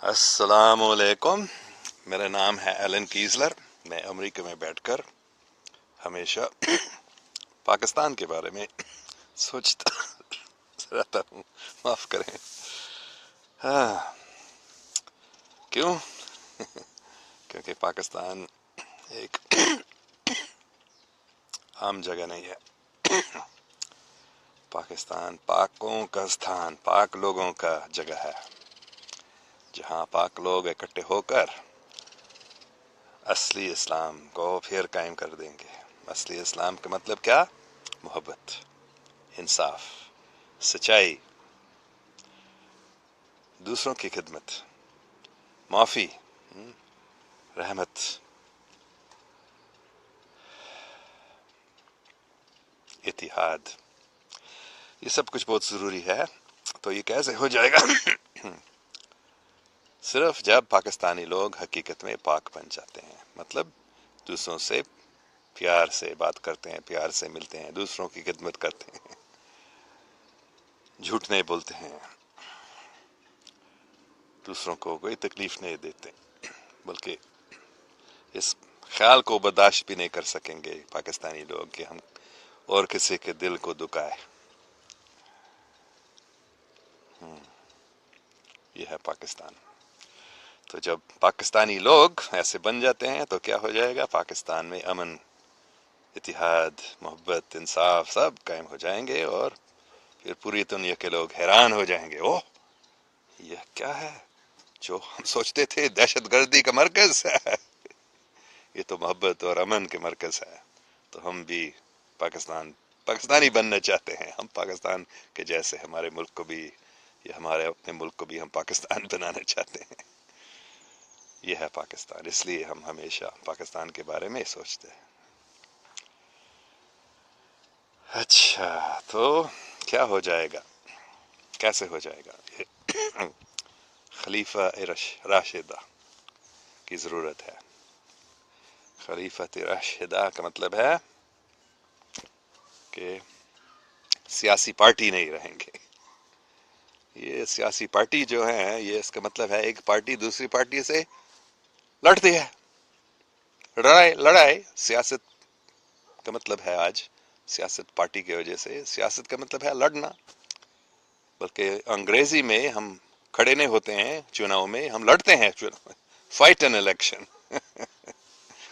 السلام علیکم. میرا نام ہے ایلن کیزلر. میں امریکہ میں بیٹھ کر ہمیشہ پاکستان کے بارے میں سوچتا رہتا ہوں. معاف کریں. ہاں، کیوں؟ کیونکہ پاکستان ایک عام جگہ نہیں ہے. پاکستان پاکوں کا ستھان، پاک لوگوں کا جگہ ہے، جہاں پاک لوگ اکٹھے ہو کر اصلی اسلام کو پھر قائم کر دیں گے. اصلی اسلام کا مطلب کیا؟ محبت، انصاف، سچائی، دوسروں کی خدمت، معافی، رحمت، اتحاد. یہ سب کچھ بہت ضروری ہے. تو یہ کیسے ہو جائے گا؟ صرف جب پاکستانی لوگ حقیقت میں پاک بن جاتے ہیں. مطلب دوسروں سے پیار سے بات کرتے ہیں، پیار سے ملتے ہیں، دوسروں کی خدمت کرتے ہیں، جھوٹ نہیں بولتے ہیں، دوسروں کو کوئی تکلیف نہیں دیتے، بلکہ اس خیال کو برداشت بھی نہیں کر سکیں گے پاکستانی لوگ کہ ہم اور کسی کے دل کو دکھائے. یہ ہے پاکستان. تو جب پاکستانی لوگ ایسے بن جاتے ہیں تو کیا ہو جائے گا؟ پاکستان میں امن، اتحاد، محبت، انصاف سب قائم ہو جائیں گے، اور پھر پوری دنیا کے لوگ حیران ہو جائیں گے. اوہ، یہ کیا ہے جو ہم سوچتے تھے دہشت گردی کا مرکز ہے، یہ تو محبت اور امن کے مرکز ہے. تو ہم بھی پاکستانی بننا چاہتے ہیں. ہم پاکستان کے جیسے ہمارے ملک کو بھی، یا ہمارے اپنے ملک کو بھی ہم پاکستان بنانا چاہتے ہیں. یہ ہے پاکستان. اس لیے ہم ہمیشہ پاکستان کے بارے میں سوچتے ہیں. اچھا، تو کیا ہو جائے گا؟ کیسے ہو جائے گا؟ خلیفہ راشدہ کی ضرورت ہے. خلیفہ راشدہ کا مطلب ہے کہ سیاسی پارٹی نہیں رہیں گے. یہ سیاسی پارٹی جو ہے، یہ اس کا مطلب ہے ایک پارٹی دوسری پارٹی سے لڑتی ہے. لڑائی سیاست کا مطلب ہے. آج سیاست پارٹی کی وجہ سے، سیاست کا مطلب ہے لڑنا. بلکہ انگریزی میں ہم کھڑے نہیں ہوتے ہیں چناؤ میں، ہم لڑتے ہیں چناؤ میں. Fight an election.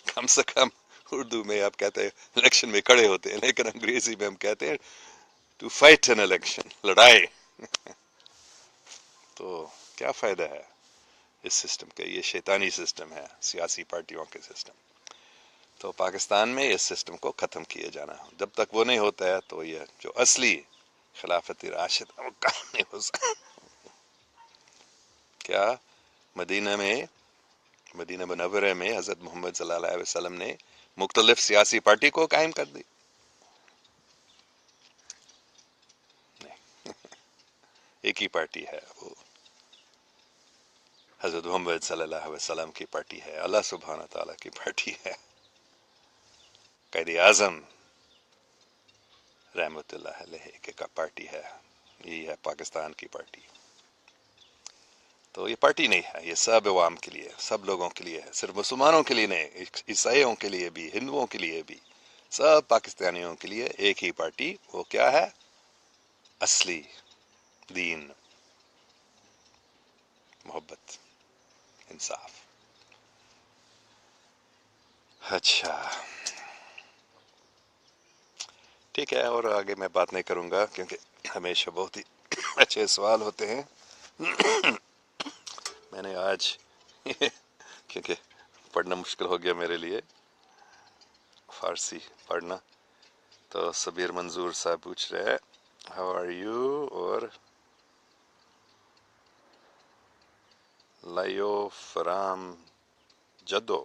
کم سے کم اردو میں آپ کہتے ہیں الیکشن میں کھڑے ہوتے ہیں، لیکن انگریزی میں ہم کہتے ہیں ٹو فائٹ این الیکشن، لڑائی. تو کیا فائدہ ہے اس سسٹم کا؟ یہ شیطانی سسٹم ہے، سیاسی پارٹیوں کے سسٹم. تو پاکستان میں اس سسٹم کو ختم کیے جانا ہے. جب تک وہ نہیں ہوتا ہے تو یہ جو اصلی خلافت راشدہ وہ کام نہیں ہو سکتا. کیا مدینہ منورہ میں حضرت محمد صلی اللہ علیہ وسلم نے مختلف سیاسی پارٹی کو قائم کر دی؟ نہیں. ایک ہی پارٹی ہے، وہ حضرت محمد صلی اللہ علیہ وسلم کی پارٹی ہے، اللہ سبحانہ تعالیٰ کی پارٹی ہے. قائد اعظم رحمۃ اللہ علیہ کی پارٹی ہے. یہی ہے پاکستان کی پارٹی. تو یہ پارٹی نہیں ہے، یہ سب عوام کے لیے، سب لوگوں کے لیے ہے. صرف مسلمانوں کے لیے نہیں، عیسائیوں کے لیے بھی، ہندوؤں کے لیے بھی، سب پاکستانیوں کے لیے ایک ہی پارٹی. وہ کیا ہے؟ اصلی دین، محبت، انصاف. اچھا، ٹھیک ہے. اور آگے میں بات نہیں کروں گا کیونکہ ہمیشہ بہت ہی اچھے سوال ہوتے ہیں. میں نے آج کیونکہ پڑھنا مشکل ہو گیا میرے لیے فارسی پڑھنا، تو سبیر منظور صاحب پوچھ رہے ہیں ہاؤ آر یو، اور لائیو فرام جدو.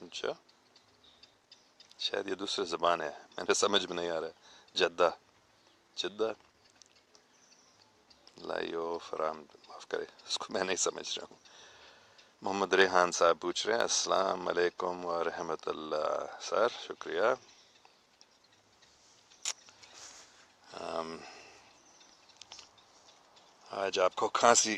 اچھا، شاید یہ دوسری زبان ہے، میرے سمجھ میں نہیں آ رہا ہے. جدہ لائیو فرام، معاف کرے اس کو میں نہیں سمجھ رہا ہوں. محمد ریحان صاحب پوچھ رہے ہیں السلام علیکم ورحمۃ اللہ. سر شکریہ. آج آپ کو کھانسی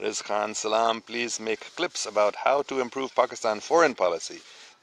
Riz Khan Salam, please make clips about how to improve Pakistan foreign policy.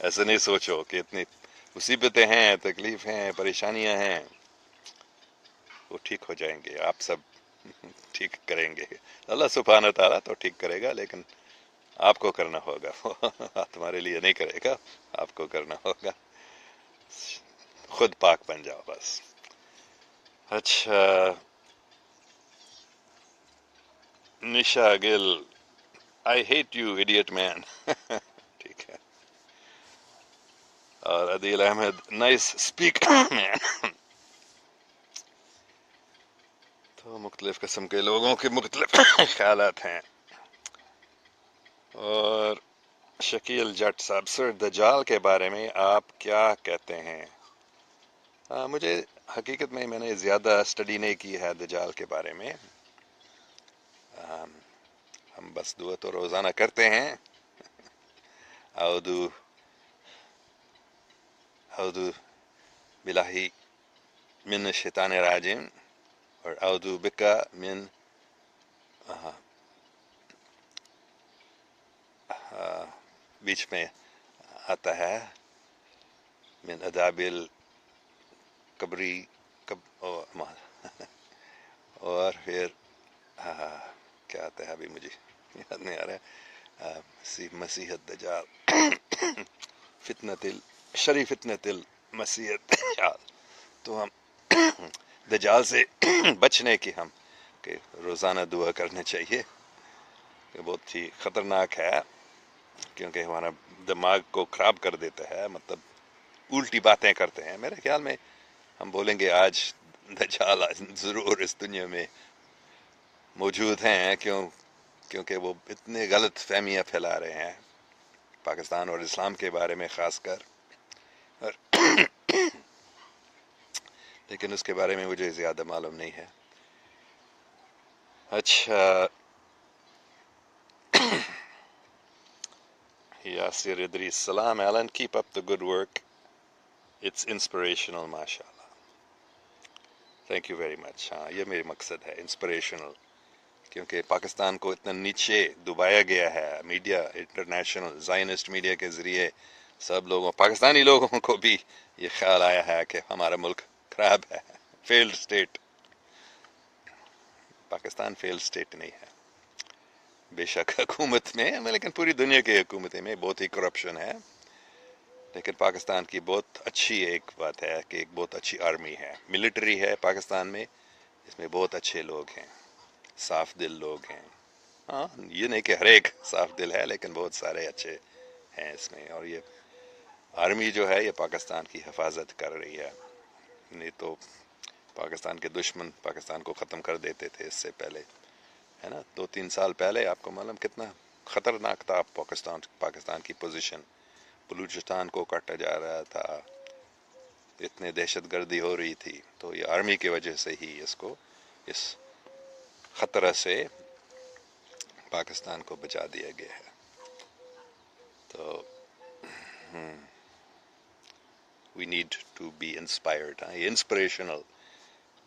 ایسے نہیں سوچو کہ اتنی مصیبتیں ہیں، تکلیف ہیں، پریشانیاں ہیں، وہ ٹھیک ہو جائیں گے، آپ سب ٹھیک کریں گے۔ اللہ سبحانہ تعالیٰ تو ٹھیک کرے گا، لیکن آپ کو کرنا ہوگا، تمہارے لیے نہیں کرے گا، آپ کو کرنا ہوگا، خود پاک بن جاؤ بس۔ اچھا، نشا گل، آئی ہیٹ یو ایڈیٹ مین، ٹھیک ہے۔ اور عدیل احمد، نائس اسپیک مین۔ تو مختلف قسم کے لوگوں کے مختلف خیالات ہیں۔ اور شکیل جٹ صاحب، سر دجال کے بارے میں آپ کیا کہتے ہیں؟ مجھے حقیقت میں نے زیادہ اسٹڈی نہیں کی ہے دجال کے بارے میں، ہم بس دعا تو روزانہ کرتے ہیں، اعوذ اعوذ باللہ من الشیطان الرجیم، اور اعوذ بکا من بیچ میں آتا ہے من عذاب القبری، اور پھر کیا آتا ہے ابھی مجھے یاد نہیں آ رہا ہے، مسیح الدجال، فتنۃ شری فتنۃ المسیح الدجال۔ تو ہم دجال سے بچنے کی ہم کہ روزانہ دعا کرنا چاہیے، کہ بہت ہی خطرناک ہے، کیونکہ ہمارا دماغ کو خراب کر دیتا ہے، مطلب الٹی باتیں کرتے ہیں۔ میرے خیال میں ہم بولیں گے آج دجال ضرور اس دنیا میں موجود ہیں، کیونکہ وہ اتنے غلط فہمیاں پھیلا رہے ہیں پاکستان اور اسلام کے بارے میں خاص کر، اور لیکن اس کے بارے میں مجھے زیادہ معلوم نہیں ہے۔ اچھا، یاسر ادریس، سلام Allen, keep up the good work, it's inspirational, ماشاء اللہ، تھینک یو ویری مچ۔ ہاں، یہ میری مقصد ہے، انسپریشنل، کیونکہ پاکستان کو اتنا نیچے دبایا گیا ہے میڈیا، انٹرنیشنل زائنسٹ میڈیا کے ذریعے، سب لوگوں، پاکستانی لوگوں کو بھی یہ خیال آیا ہے کہ ہمارا ملک خراب ہے، failed state. Pakistan failed state نہیں ہے، بے شک حکومت میں، لیکن پوری دنیا کی حکومتیں میں بہت ہی کرپشن ہے، لیکن پاکستان کی بہت اچھی ایک بات ہے کہ ایک بہت اچھی آرمی ہے، ملٹری ہے پاکستان میں، اس میں بہت اچھے لوگ ہیں، صاف دل لوگ ہیں۔ ہاں، یہ نہیں کہ ہر ایک صاف دل ہے، لیکن بہت سارے اچھے ہیں اس میں، اور یہ آرمی جو ہے یہ پاکستان کی حفاظت کر رہی ہے، نہیں تو پاکستان کے دشمن پاکستان کو ختم کر دیتے تھے اس سے پہلے، ہے نا، 2-3 سال پہلے آپ کو معلوم کتنا خطرناک تھا پاکستان کی پوزیشن، بلوچستان کو کاٹا جا رہا تھا، اتنے دہشت گردی ہو رہی تھی، تو یہ آرمی کی وجہ سے ہی اس خطرہ سے پاکستان کو بچا دیا گیا ہے۔ تو we need to be inspired, یہ انسپریشنل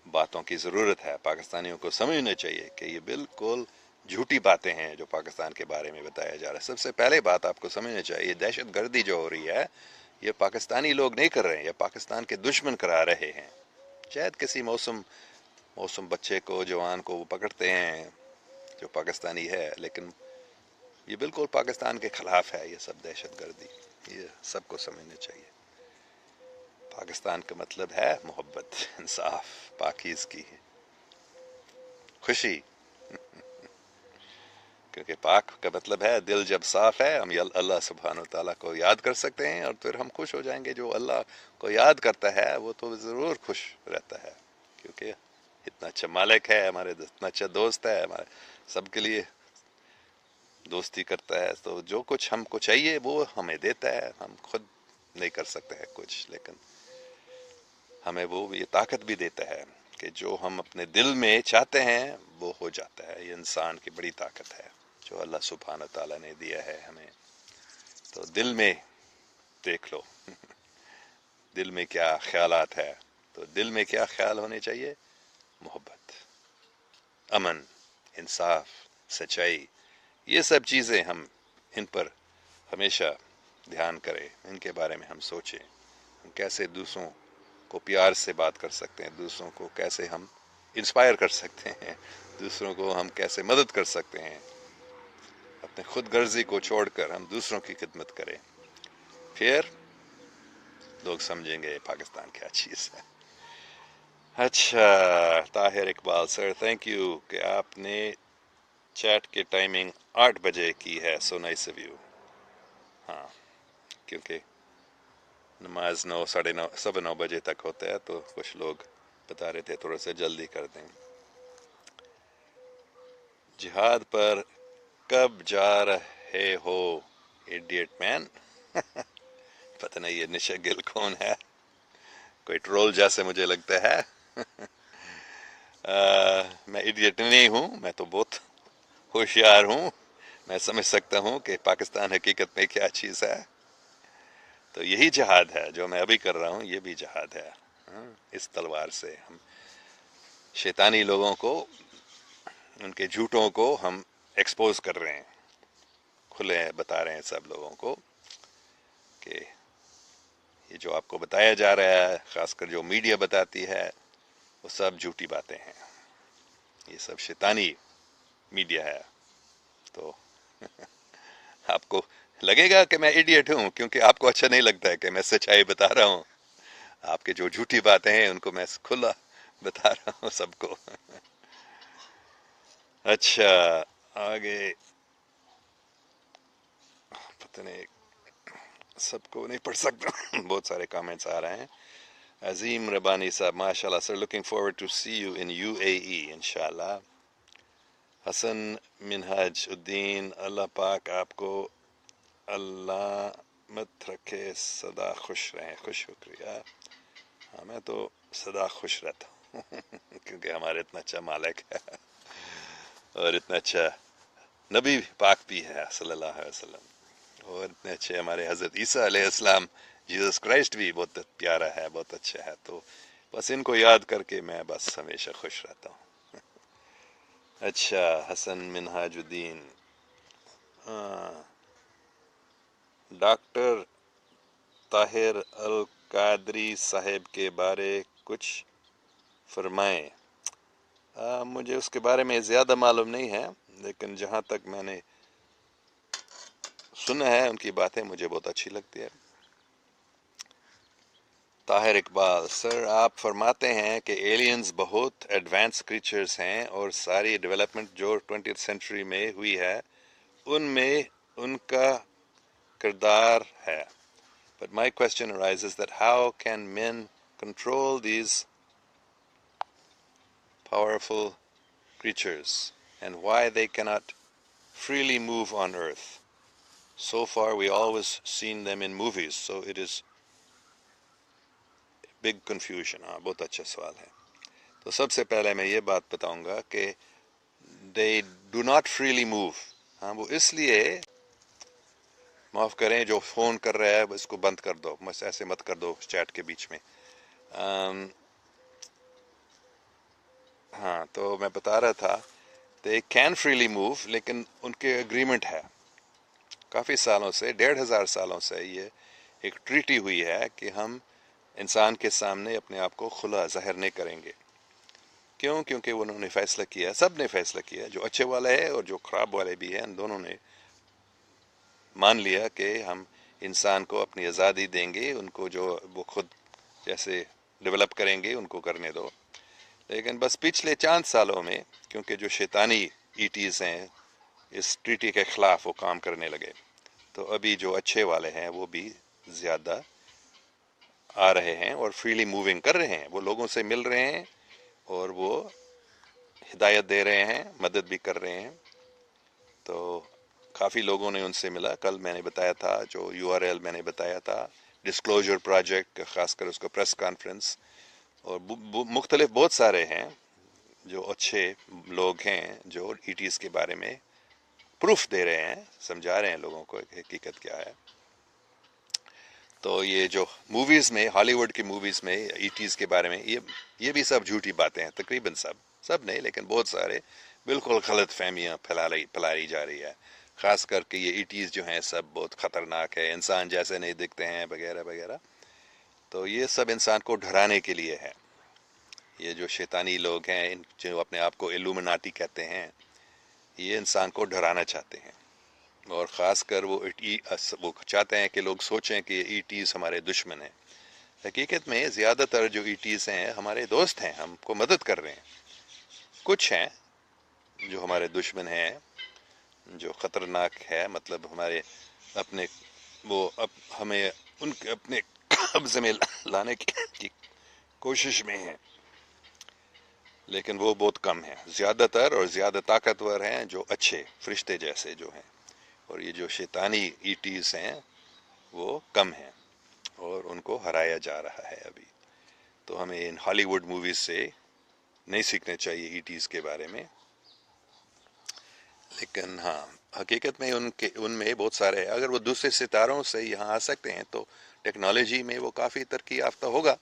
باتوں کی ضرورت ہے، پاکستانیوں کو سمجھنا چاہیے کہ یہ بالکل جھوٹی باتیں ہیں جو پاکستان کے بارے میں بتایا جا رہا ہے۔ سب سے پہلے بات آپ کو سمجھنا چاہیے، دہشت گردی جو ہو رہی ہے یہ پاکستانی لوگ نہیں کر رہے ہیں، یہ پاکستان کے دشمن کرا رہے ہیں۔ شاید کسی موسم بچے کو، جوان کو وہ پکڑتے ہیں جو پاکستانی ہے، لیکن یہ بالکل پاکستان کے خلاف ہے، یہ سب دہشت گردی، یہ سب کو سمجھنا چاہیے۔ پاکستان کا مطلب ہے محبت، انصاف، پاکیزگی، خوشی، کیونکہ پاک کا مطلب ہے دل جب صاف ہے، ہم اللہ سبحانہ و تعالیٰ کو یاد کر سکتے ہیں، اور پھر ہم خوش ہو جائیں گے۔ جو اللہ کو یاد کرتا ہے وہ تو ضرور خوش رہتا ہے، کیونکہ اتنا اچھا مالک ہے ہمارے، اتنا اچھا دوست ہے ہمارے، سب کے لیے دوستی کرتا ہے، تو جو کچھ ہم کو چاہیے وہ ہمیں دیتا ہے، ہم خود نہیں کر سکتے ہیں کچھ، لیکن ہمیں وہ یہ طاقت بھی دیتا ہے کہ جو ہم اپنے دل میں چاہتے ہیں وہ ہو جاتا ہے۔ یہ انسان کی بڑی طاقت ہے جو اللہ سبحانہ تعالیٰ نے دیا ہے ہمیں۔ تو دل میں دیکھ لو دل میں کیا خیالات ہے، تو دل میں کیا خیال ہونے چاہیے؟ محبت، امن، انصاف، سچائی، یہ سب چیزیں ہم ان پر ہمیشہ دھیان کریں، ان کے بارے میں ہم سوچیں، ہم کیسے دوسروں کو پیار سے بات کر سکتے ہیں، دوسروں کو کیسے ہم انسپائر کر سکتے ہیں، دوسروں کو ہم کیسے مدد کر سکتے ہیں، اپنے خود غرضی کو چھوڑ کر ہم دوسروں کی خدمت کریں، پھر لوگ سمجھیں گے پاکستان کیا چیز ہے۔ اچھا، طاہر اقبال سر، تھینک یو کہ آپ نے چیٹ کی ٹائمنگ 8 بجے کی ہے، سو نائس آف یو۔ ہاں، کیونکہ نماز 9، 9:30، 9:15 تک ہوتا ہے، تو کچھ لوگ بتا رہے تھے تھوڑا سا جلدی کر دیں۔ جہاد پر کب جا رہے ہو ایڈیٹ مین؟ پتہ نہیں یہ نشا گل کون ہے، کوئی ٹرول جیسے مجھے لگتا ہے۔ میں ایڈیٹ نہیں ہوں، میں تو بہت ہوشیار ہوں، میں سمجھ سکتا ہوں کہ پاکستان حقیقت میں کیا چیز ہے۔ تو یہی جہاد ہے جو میں ابھی کر رہا ہوں، یہ بھی جہاد ہے۔ اس تلوار سے ہم شیطانی لوگوں کو، ان کے جھوٹوں کو ہم ایکسپوز کر رہے ہیں، کھلے بتا رہے ہیں سب لوگوں کو کہ یہ جو آپ کو بتایا جا رہا ہے، خاص کر جو میڈیا بتاتی ہے، وہ سب جھوٹی باتیں ہیں، یہ سب شیطانی میڈیا ہے۔ تو آپ کو لگے گا کہ میں ایڈیٹ ہوں، کیونکہ آپ کو اچھا نہیں لگتا ہے کہ میں سچائی بتا رہا ہوں، آپ کے جو جھوٹی باتیں ہیں ان کو میں کھلا بتا رہا ہوں سب کو۔ اچھا، آگے پتہ نہیں سب کو نہیں پڑھ سکتا، بہت سارے کامنٹس آ رہے ہیں۔ عظیم ربانی صاحب، ماشاء اللہ sir, looking forward to see you in UAE انشاءاللہ۔ حسن منہاج الدین، اللہ پاک آپ کو علامت رکھے، سدا خوش رہیں۔ خوش شکریہ۔ ہاں، میں تو سدا خوش رہتا ہوں کیونکہ ہمارے اتنا اچھا مالک ہے اور اتنا اچھا نبی پاک بھی ہے صلی اللہ علیہ وسلم، اور اتنے اچھے ہمارے حضرت عیسیٰ علیہ السلام، جیزس کرائسٹ بھی بہت پیارا ہے، بہت اچھا ہے۔ تو بس ان کو یاد کر کے میں بس ہمیشہ خوش رہتا ہوں۔ اچھا، حسن منہاج الدین، ڈاکٹر طاہر القادری صاحب کے بارے کچھ فرمائیں۔ مجھے اس کے بارے میں زیادہ معلوم نہیں ہے، لیکن جہاں تک میں نے سنا ہے ان کی باتیں مجھے بہت اچھی لگتی ہے۔ طاہر اقبال سر، آپ فرماتے ہیں کہ ایلینز بہت ایڈوانس کریچرز ہیں اور ساری ڈیولپمنٹ جو 20th سینچری میں ہوئی ہے ان میں ان کا کردار ہے۔ But my question arises that how can men control these powerful creatures and why they cannot freely move on earth? So far we always seen them in movies, so it is big confusion۔ ہاں، بہت اچھا سوال ہے۔ تو سب سے پہلے میں یہ بات بتاؤں گا کہ they do not freely move۔ ہاں، وہ اس لیے، معاف کریں جو فون کر رہا ہے اس کو بند کر دو، بس ایسے مت کر دو چیٹ کے بیچ میں۔ ہاں، تو میں بتا رہا تھا they can freely move، لیکن ان کے اگریمنٹ ہے کافی سالوں سے، 1500 سالوں سے یہ ایک ٹریٹی ہوئی ہے کہ ہم انسان کے سامنے اپنے آپ کو کھلا ظاہر نہیں کریں گے۔ کیوں؟ کیونکہ انہوں نے فیصلہ کیا، سب نے فیصلہ کیا، جو اچھے والے ہیں اور جو خراب والے بھی ہیں، ان دونوں نے مان لیا کہ ہم انسان کو اپنی آزادی دیں گے، ان کو جو وہ خود جیسے ڈیولپ کریں گے ان کو کرنے دو۔ لیکن بس پچھلے چند سالوں میں کیونکہ جو شیطانی ایٹیز ہیں اس ٹریٹی کے خلاف وہ کام کرنے لگے، تو ابھی جو اچھے والے ہیں وہ بھی زیادہ آ رہے ہیں اور فریلی موونگ کر رہے ہیں، وہ لوگوں سے مل رہے ہیں اور وہ ہدایت دے رہے ہیں، مدد بھی کر رہے ہیں۔ تو کافی لوگوں نے ان سے ملا، کل میں نے بتایا تھا جو URL میں نے بتایا تھا ڈسکلوجر پروجیکٹ، خاص کر اس کا پریس کانفرنس، اور مختلف بہت سارے ہیں جو اچھے لوگ ہیں جو ایٹیز کے بارے میں پروف دے رہے ہیں، سمجھا رہے ہیں لوگوں کو کہ حقیقت کیا ہے۔ تو یہ جو موویز میں، ہالی ووڈ کی موویز میں ایٹیز کے بارے میں یہ بھی سب جھوٹی باتیں ہیں، تقریباً سب نہیں لیکن بہت سارے بالکل غلط فہمیاں پھیلائی جا رہی ہے۔ خاص کر کے یہ ایٹیز جو ہیں سب بہت خطرناک ہے، انسان جیسے نہیں دکھتے ہیں وغیرہ وغیرہ. تو یہ سب انسان کو ڈرانے کے لیے ہے. یہ جو شیطانی لوگ ہیں جو اپنے آپ کو ایلومناٹی کہتے ہیں، یہ انسان کو ڈرانا چاہتے ہیں، اور خاص کر وہ چاہتے ہیں کہ لوگ سوچیں کہ یہ ایٹیز ہمارے دشمن ہیں. حقیقت میں زیادہ تر جو ایٹیز ہیں ہمارے دوست ہیں، ہم کو مدد کر رہے ہیں. کچھ ہیں جو ہمارے دشمن ہیں، جو خطرناک ہے، مطلب ہمارے اپنے وہ ہمیں ان کے اپنے قبضے میں لانے کی کوشش میں ہیں، لیکن وہ بہت کم ہیں. زیادہ تر اور زیادہ طاقتور ہیں جو اچھے فرشتے جیسے جو ہیں، اور یہ جو شیطانی ایٹیز ہیں وہ کم ہیں، اور ان کو ہرایا جا رہا ہے ابھی. تو ہمیں ان ہالی ووڈ موویز سے نہیں سیکھنا چاہیے ایٹیز کے بارے میں. لیکن ہاں، حقیقت میں ان میں بہت سارے، اگر وہ دوسرے ستاروں سے یہاں آ سکتے ہیں تو ٹیکنالوجی میں وہ کافی ترقی یافتہ ہوگا.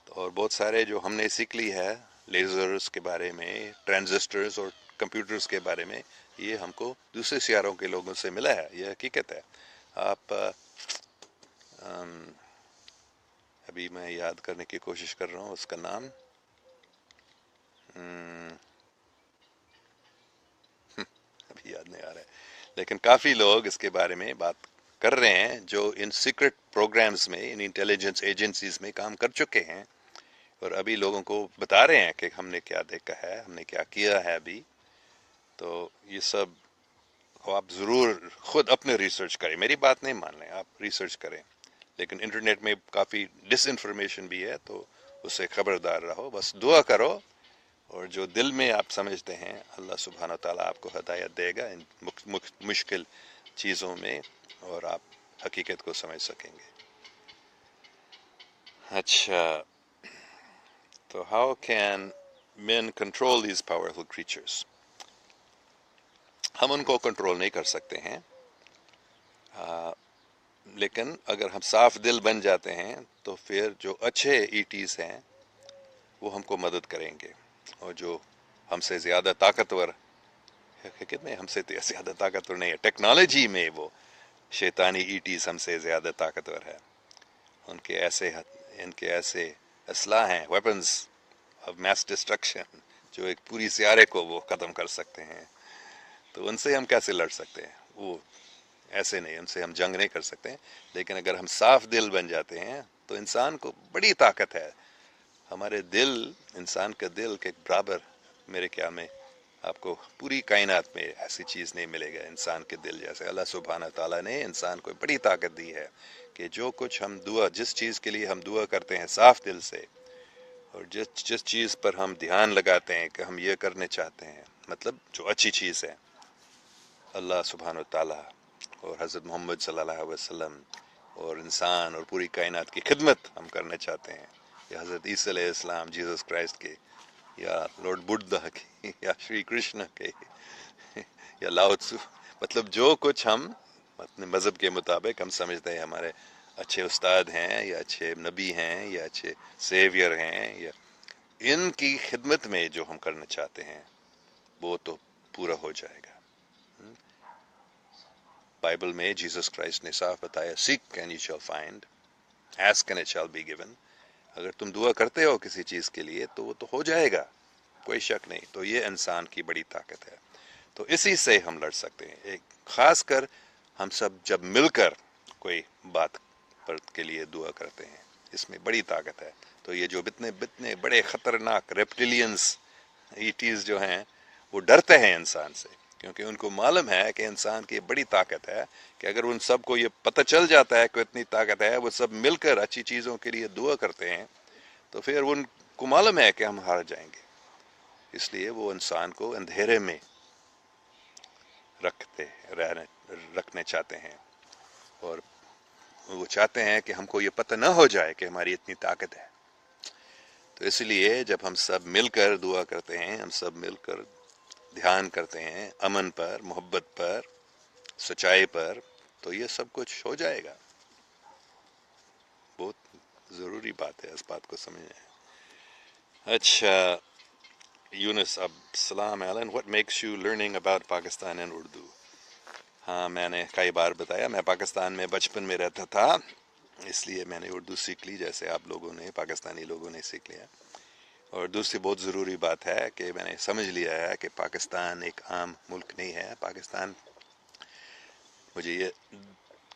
اور بہت سارے جو ہم نے سیکھ لی ہے لیزرز کے بارے میں، ٹرانزسٹرز اور کمپیوٹرز کے بارے میں، یہ ہم کو دوسرے سیاروں کے لوگوں سے ملا ہے. یہ حقیقت ہے. آپ ابھی میں یاد کرنے کی کوشش کر رہا ہوں اس کا نام. ابھی یاد نہیں آ رہا ہے، لیکن کافی لوگ اس کے بارے میں بات کر رہے ہیں جو ان سیکرٹ پروگرامز میں، ان انٹیلیجنس ایجنسیز میں کام کر چکے ہیں، اور ابھی لوگوں کو بتا رہے ہیں کہ ہم نے کیا دیکھا ہے، ہم نے کیا کیا ہے ابھی. تو یہ سب آپ ضرور خود اپنے ریسرچ کریں، میری بات نہیں مان لیں، آپ ریسرچ کریں. لیکن انٹرنیٹ میں کافی ڈس انفارمیشن بھی ہے، تو اس سے خبردار رہو. بس دعا کرو، اور جو دل میں آپ سمجھتے ہیں اللہ سبحانہ و تعالیٰ آپ کو ہدایت دے گا ان مشکل چیزوں میں، اور آپ حقیقت کو سمجھ سکیں گے. اچھا، تو how can man control these powerful creatures? ہم ان کو کنٹرول نہیں کر سکتے ہیں، لیکن اگر ہم صاف دل بن جاتے ہیں تو پھر جو اچھے ایٹیز ہیں وہ ہم کو مدد کریں گے. اور جو ہم سے زیادہ طاقتور، حقیقت میں ہم سے زیادہ طاقتور نہیں ہے، ٹیکنالوجی میں وہ شیطانی ایٹیز ہم سے زیادہ طاقتور ہے. ان کے ایسے اسلحہ ہیں، ویپنز آف میس ڈسٹرکشن، جو ایک پوری سیارے کو وہ ختم کر سکتے ہیں. تو ان سے ہم کیسے لڑ سکتے ہیں؟ وہ ایسے نہیں، ان سے ہم جنگ نہیں کر سکتے. لیکن اگر ہم صاف دل بن جاتے ہیں تو انسان کو بڑی طاقت ہے. ہمارے دل، انسان کا دل کے برابر میرے خیال میں آپ کو پوری کائنات میں ایسی چیز نہیں ملے گا انسان کے دل جیسے. اللہ سبحانہ تعالیٰ نے انسان کو بڑی طاقت دی ہے کہ جو کچھ ہم جس چیز کے لیے ہم دعا کرتے ہیں صاف دل سے، اور جس چیز پر ہم دھیان لگاتے ہیں کہ ہم یہ کرنے چاہتے ہیں، مطلب جو اچھی چیز ہے، اللہ سبحانہ تعالیٰ اور حضرت محمد صلی اللہ علیہ وسلم اور انسان اور پوری کائنات کی خدمت ہم کرنا چاہتے ہیں، یا حضرت عیسیٰ علیہ السلام، جیسس کرائسٹ کے، یا لارڈ بدھا کے، یا شری کرشن کے، یا لاؤ تسو، مطلب جو کچھ ہم اپنے مذہب کے مطابق ہم سمجھتے ہیں ہمارے اچھے استاد ہیں، یا اچھے نبی ہیں، یا اچھے سیویئر ہیں، یا ان کی خدمت میں جو ہم کرنا چاہتے ہیں وہ تو پورا ہو جائے گا. بائبل میں جیسس کرائسٹ نے صاف بتایا، سیک اینڈ یو شال فائنڈ، ایسک اینڈ اٹ شال بی گیون. اگر تم دعا کرتے ہو کسی چیز کے لیے تو وہ تو ہو جائے گا، کوئی شک نہیں. تو یہ انسان کی بڑی طاقت ہے. تو اسی سے ہم لڑ سکتے ہیں. ایک خاص کر ہم سب جب مل کر کوئی بات پر کے لیے دعا کرتے ہیں، اس میں بڑی طاقت ہے. تو یہ جو اتنے بڑے خطرناک ریپٹیلینز ایٹیز جو ہیں وہ ڈرتے ہیں انسان سے، کیونکہ ان کو معلوم ہے کہ انسان کی بڑی طاقت ہے، کہ اگر ان سب کو یہ پتہ چل جاتا ہے کہ اتنی طاقت ہے، وہ سب مل کر اچھی چیزوں کے لیے دعا کرتے ہیں، تو پھر ان کو معلوم ہے کہ ہم ہار جائیں گے. اس لیے وہ انسان کو اندھیرے میں رکھنے چاہتے ہیں، اور وہ چاہتے ہیں کہ ہم کو یہ پتہ نہ ہو جائے کہ ہماری اتنی طاقت ہے. تو اس لیے جب ہم سب مل کر دعا کرتے ہیں، ہم سب مل کر دھیان کرتے ہیں امن پر، محبت پر، سچائی پر، تو یہ سب کچھ ہو جائے گا. بہت ضروری بات ہے اس بات کو سمجھنا. اچھا یونس اب السلام علیکم. What makes you learning about Pakistan and Urdu? ہاں میں نے کئی بار بتایا میں پاکستان میں بچپن میں رہتا تھا، اس لیے میں نے اردو سیکھ لی جیسے آپ لوگوں نے پاکستانی لوگوں نے سیکھ لیا۔ اور دوسری بہت ضروری بات ہے کہ میں نے سمجھ لیا ہے کہ پاکستان ایک عام ملک نہیں ہے۔ پاکستان مجھے یہ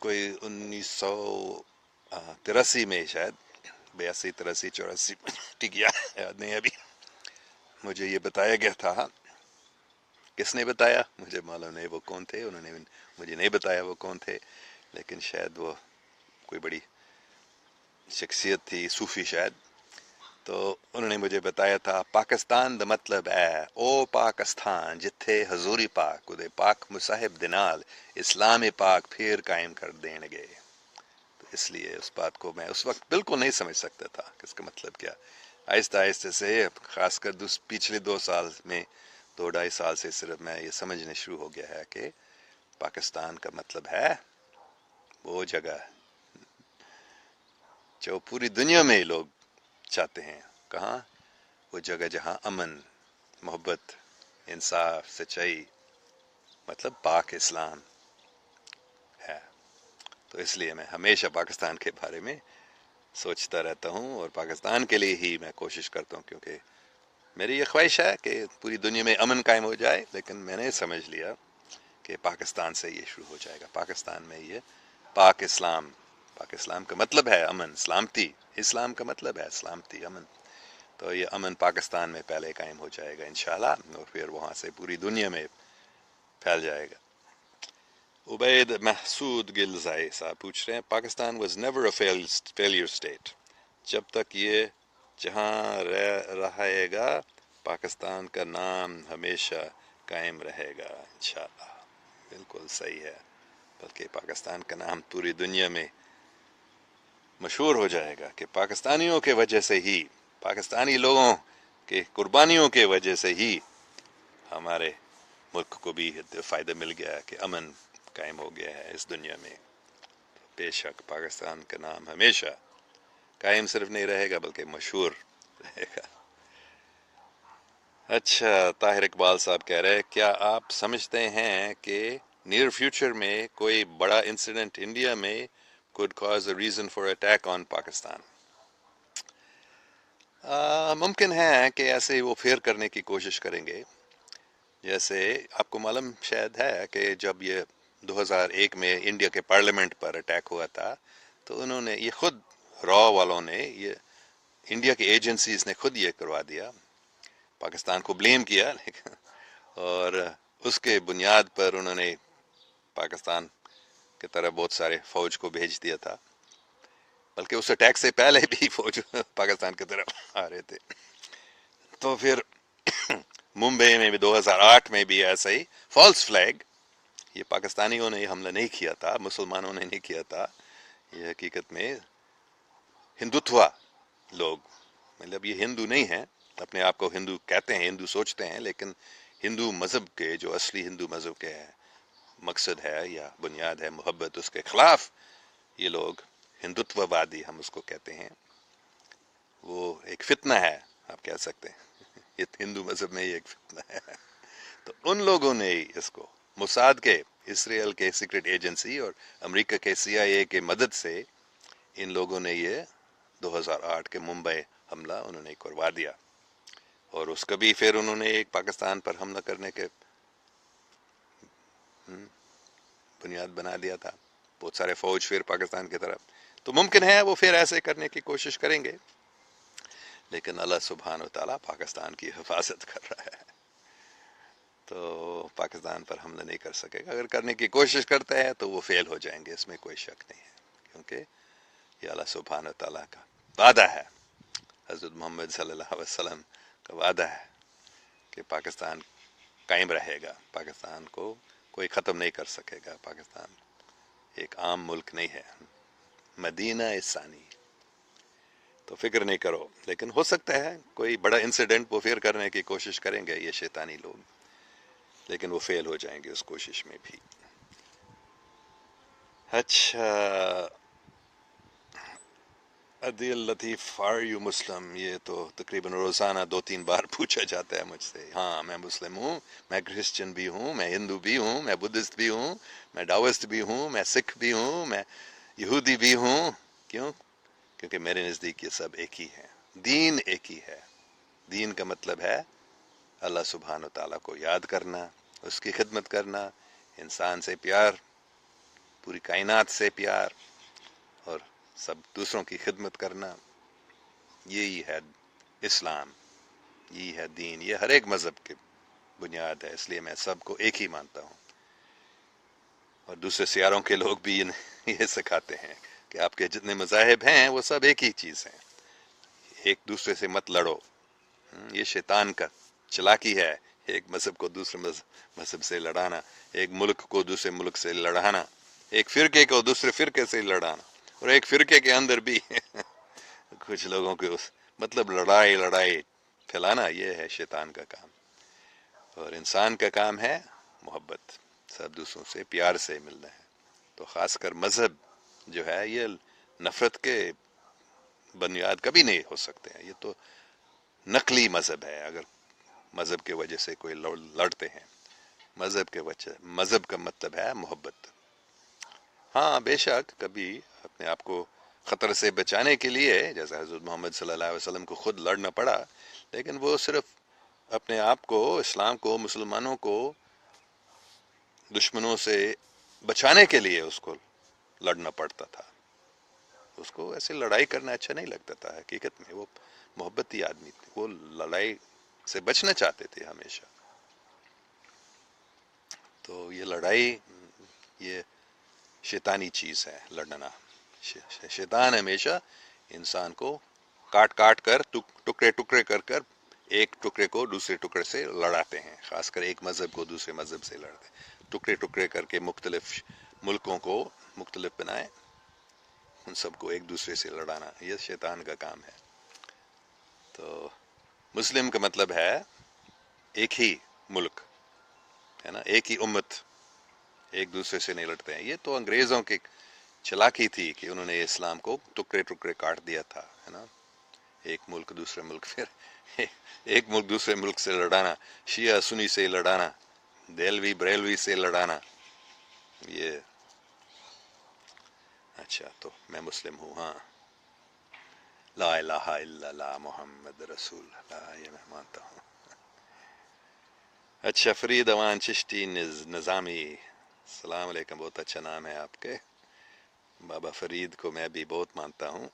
کوئی 1983 میں شاید 82 83 84 ٹھیک یاد نہیں ابھی، مجھے یہ بتایا گیا تھا۔ کس نے بتایا مجھے معلوم نہیں، وہ کون تھے، انہوں نے مجھے نہیں بتایا وہ کون تھے، لیکن شاید وہ کوئی بڑی شخصیت تھی، صوفی شاید۔ تو انہوں نے مجھے بتایا تھا پاکستان دا مطلب ہے او پاکستان جتھے حضوری پاک خدے پاک مصاحب دنال اسلام پاک پھر قائم کر دین گے۔ تو اس لیے اس بات کو میں اس وقت بالکل نہیں سمجھ سکتا تھا کہ اس کا مطلب کیا۔ آہستہ آہستہ سے خاص کر پچھلے 2 سال میں 2 ڈھائی سال سے صرف میں یہ سمجھنے شروع ہو گیا ہے کہ پاکستان کا مطلب ہے وہ جگہ جو پوری دنیا میں لوگ چاہتے ہیں۔ کہاں؟ وہ جگہ جہاں امن، محبت، انصاف، سچائی، مطلب پاک اسلام ہے۔ تو اس لیے میں ہمیشہ پاکستان کے بارے میں سوچتا رہتا ہوں اور پاکستان کے لیے ہی میں کوشش کرتا ہوں، کیونکہ میری یہ خواہش ہے کہ پوری دنیا میں امن قائم ہو جائے، لیکن میں نے سمجھ لیا کہ پاکستان سے یہ شروع ہو جائے گا۔ پاکستان میں یہ پاک اسلام، پاک اسلام کا مطلب ہے امن، سلامتی، اسلام کا مطلب ہے سلامتی، امن۔ تو یہ امن پاکستان میں پہلے قائم ہو جائے گا انشاءاللہ، اور پھر وہاں سے پوری دنیا میں پھیل جائے گا۔ عبید محسود گلزائی صاحب پوچھ رہے ہیں Pakistan was never a failure state, جب تک یہ جہاں رہے گا پاکستان کا نام ہمیشہ قائم رہے گا انشاءاللہ۔ بالکل صحیح ہے، بلکہ پاکستان کا نام پوری دنیا میں مشہور ہو جائے گا کہ پاکستانیوں کے وجہ سے ہی، پاکستانی لوگوں کے قربانیوں کے وجہ سے ہی ہمارے ملک کو بھی فائدہ مل گیا کہ امن قائم ہو گیا ہے اس دنیا میں۔ بے شک پاکستان کا نام ہمیشہ قائم صرف نہیں رہے گا بلکہ مشہور رہے گا۔ اچھا، طاہر اقبال صاحب کہہ رہے ہیں کیا آپ سمجھتے ہیں کہ نیئر فیوچر میں کوئی بڑا انسیڈنٹ انڈیا میں could cause a reason for attack on Pakistan? ممکن ہے کہ ایسے وہ پھیر کرنے کی کوشش کریں گے۔ جیسے آپ کو معلوم شاید ہے کہ جب یہ 2001 میں انڈیا کے پارلیمنٹ پر اٹیک ہوا تھا تو انہوں نے یہ خود را والوں نے، یہ انڈیا کی ایجنسیز نے خود یہ کروا دیا، پاکستان کو بلیم کیا، لیکن اور اس کے بنیاد پر انہوں نے پاکستان کی طرف بہت سارے فوج کو بھیج دیا تھا، بلکہ اس اٹیک سے پہلے بھی فوج پاکستان کی طرف آ رہے تھے۔ تو پھر ممبئی میں بھی 2008 میں بھی ایسا ہی فالس فلیگ، یہ پاکستانیوں نے حملہ نہیں کیا تھا، مسلمانوں نے نہیں کیا تھا، یہ حقیقت میں ہندوتوا لوگ، مطلب یہ ہندو نہیں ہیں، اپنے آپ کو ہندو کہتے ہیں، ہندو سوچتے ہیں، لیکن ہندو مذہب کے جو اصلی ہندو مذہب کے مقصد ہے یا بنیاد ہے محبت، اس کے خلاف یہ لوگ ہندوتوا وادی ہم اس کو کہتے ہیں، وہ ایک فتنہ ہے آپ کہہ سکتے ہیں، یہ ہندو مذہب میں یہ ایک فتنہ ہے۔ تو ان لوگوں نے اس کو موساد کے، اسرائیل کے سیکرٹ ایجنسی اور امریکہ کے CIA کے مدد سے ان لوگوں نے یہ 2008 کے ممبئی حملہ انہوں نے کروا دیا، اور اس کا بھی پھر انہوں نے ایک پاکستان پر حملہ کرنے کے بنیاد بنا دیا تھا، بہت سارے فوج پھر پاکستان کی طرف۔ تو ممکن ہے وہ پھر ایسے کرنے کی کوشش کریں گے، لیکن اللہ سبحانہ و تعالیٰ پاکستان کی حفاظت کر رہا ہے، تو پاکستان پر حملہ نہیں کر سکے گا۔ اگر کرنے کی کوشش کرتا ہے تو وہ فیل ہو جائیں گے، اس میں کوئی شک نہیں ہے، کیونکہ یہ اللہ سبحانہ و تعالیٰ کا وعدہ ہے، حضرت محمد صلی اللہ علیہ وسلم کا وعدہ ہے کہ پاکستان قائم رہے گا، پاکستان کو کوئی ختم نہیں کر سکے گا، پاکستان ایک عام ملک نہیں ہے، مدینہ ثانی۔ تو فکر نہیں کرو، لیکن ہو سکتا ہے کوئی بڑا انسیڈنٹ وہ پھر کرنے کی کوشش کریں گے یہ شیطانی لوگ، لیکن وہ فیل ہو جائیں گے اس کوشش میں بھی۔ اچھا، عدیل لطیف آر یو مسلم، یہ تو تقریباً روزانہ 2-3 بار پوچھا جاتا ہے مجھ سے. ہاں میں مسلم ہوں، میں کرسچن بھی ہوں، میں ہندو بھی ہوں، میں بدھسٹ بھی ہوں، میں ڈاوسٹ بھی ہوں، میں سکھ بھی ہوں، میں یہودی بھی ہوں. کیوں؟ کیونکہ میرے نزدیک یہ سب ایک ہی ہے، دین ایک ہی ہے. دین کا مطلب ہے اللہ سبحانہ و تعالیٰ کو یاد کرنا، اس کی خدمت کرنا، انسان سے پیار، پوری کائنات سے پیار، اور سب دوسروں کی خدمت کرنا. یہی ہے اسلام، یہی ہے دین. یہ ہر ایک مذہب کی بنیاد ہے، اس لیے میں سب کو ایک ہی مانتا ہوں. اور دوسرے سیاروں کے لوگ بھی یہ سکھاتے ہیں کہ آپ کے جتنے مذاہب ہیں وہ سب ایک ہی چیز ہیں، ایک دوسرے سے مت لڑو. یہ شیطان کا چلاکی ہے، ایک مذہب کو دوسرے مذہب سے لڑانا، ایک ملک کو دوسرے ملک سے لڑانا، ایک فرقے کو دوسرے فرقے سے لڑانا، اور ایک فرقے کے اندر بھی کچھ لوگوں کے مطلب لڑائی پھیلانا. یہ ہے شیطان کا کام. اور انسان کا کام ہے محبت، سب دوسروں سے پیار سے ملنا ہے. تو خاص کر مذہب جو ہے یہ نفرت کے بنیاد کبھی نہیں ہو سکتے ہیں. یہ تو نقلی مذہب ہے. اگر مذہب کی وجہ سے کوئی لڑتے ہیں، مذہب کا مطلب ہے محبت. ہاں بے شک کبھی اپنے آپ کو خطر سے بچانے کے لیے، جیسے حضرت محمد صلی اللہ علیہ وسلم کو خود لڑنا پڑا، لیکن وہ صرف اپنے آپ کو، اسلام کو، مسلمانوں کو دشمنوں سے بچانے کے لیے اس کو لڑنا پڑتا تھا. اس کو ایسے لڑائی کرنا اچھا نہیں لگتا تھا. حقیقت میں وہ محبتی آدمی تھے، وہ لڑائی سے بچنا چاہتے تھے ہمیشہ. تو یہ لڑائی یہ شیطانی چیز ہے، لڑنا. شیطان ہمیشہ انسان کو کاٹ کاٹ کر، ٹکڑے ٹکڑے کر کر ایک ٹکڑے کو دوسرے ٹکڑے سے لڑاتے ہیں. خاص کر ایک مذہب کو دوسرے مذہب سے لڑتے ہیں، ٹکڑے ٹکڑے کر کے مختلف ملکوں کو مختلف بنائے، ان سب کو ایک دوسرے سے لڑانا. یہ شیطان کا کام ہے. تو مسلم کا مطلب ہے ایک ہی ملک ہے نا، ایک ہی امت، ایک دوسرے سے نہیں لڑتے ہیں. یہ تو انگریزوں کی چلاکی تھی کہ انہوں نے اسلام کو ٹکڑے ٹکڑے کاٹ دیا تھا، ہے نا. ایک ملک دوسرے ملک، پھر ایک ملک دوسرے ملک سے لڑانا، شیعہ سنی سے لڑانا، دیلوی بریلوی سے لڑانا. یہ اچھا تو میں مسلم ہوں، ہاں، لا الہ الا اللہ محمد رسول اللہ، یہ میں مانتا ہوں. اچھا، فرید اوان چشتی نظامی، السلام علیکم، بہت اچھا نام ہے آپ کے. بابا فرید کو میں بھی بہت مانتا ہوں.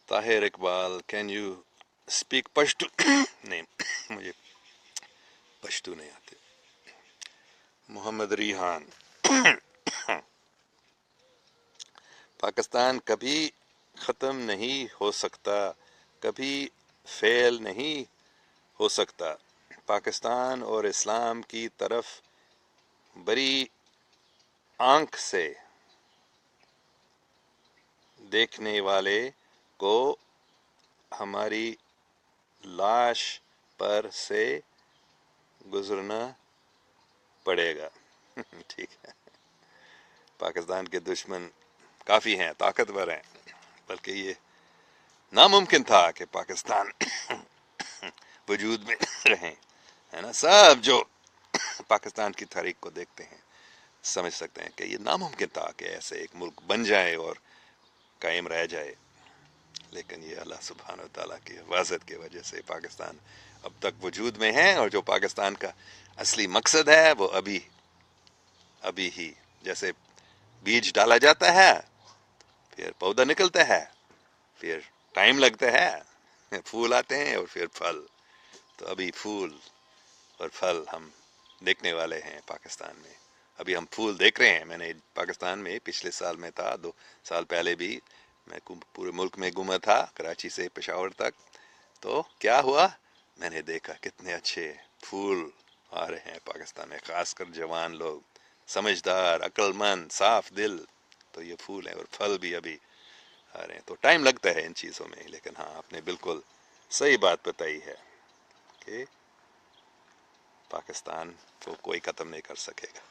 Tahir Iqbal, can you speak Pashto? نہیں، مجھے پشتو نہیں آتے. محمد ریحان، پاکستان کبھی ختم نہیں ہو سکتا، کبھی فیل نہیں ہو سکتا. پاکستان اور اسلام کی طرف بڑی آنکھ سے دیکھنے والے کو ہماری لاش پر سے گزرنا پڑے گا. ٹھیک ہے. پاکستان کے دشمن کافی ہیں، طاقتور ہیں، بلکہ یہ ناممکن تھا کہ پاکستان وجود میں رہیں، ہے نا. سب جو پاکستان کی تاریخ کو دیکھتے ہیں سمجھ سکتے ہیں کہ یہ ناممکن تھا کہ ایسے ایک ملک بن جائے اور قائم رہ جائے. لیکن یہ اللہ سبحانہ و تعالیٰ کی حفاظت کی وجہ سے پاکستان اب تک وجود میں ہے. اور جو پاکستان کا اصلی مقصد ہے وہ ابھی ہی، جیسے بیج ڈالا جاتا ہے، پھر پودا نکلتا ہے، پھر ٹائم لگتا ہے، پھول آتے ہیں اور پھر پھل. تو ابھی پھول اور پھل ہم دیکھنے والے ہیں پاکستان میں. ابھی ہم پھول دیکھ رہے ہیں. میں نے پاکستان میں پچھلے سال میں تھا، 2 سال پہلے بھی میں پورے ملک میں گھوما تھا، کراچی سے پشاور تک. تو کیا ہوا، میں نے دیکھا کتنے اچھے پھول آ رہے ہیں پاکستان میں، خاص کر جوان لوگ، سمجھدار، عقل مند، صاف دل. تو یہ پھول ہیں اور پھل بھی ابھی آ رہے ہیں. تو ٹائم لگتا ہے ان چیزوں میں، لیکن ہاں آپ نے بالکل صحیح بات بتائی ہے کہ پاکستان کو کوئی ختم نہیں کر سکے گا.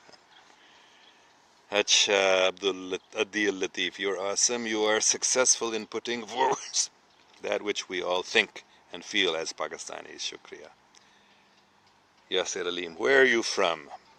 Acha Abdul Adil Latif, you're awesome. You are successful in putting forward that which we all think and feel as Pakistanis. Shukriya. Yasir Aleem, where are you from?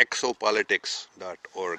exopolitics.org,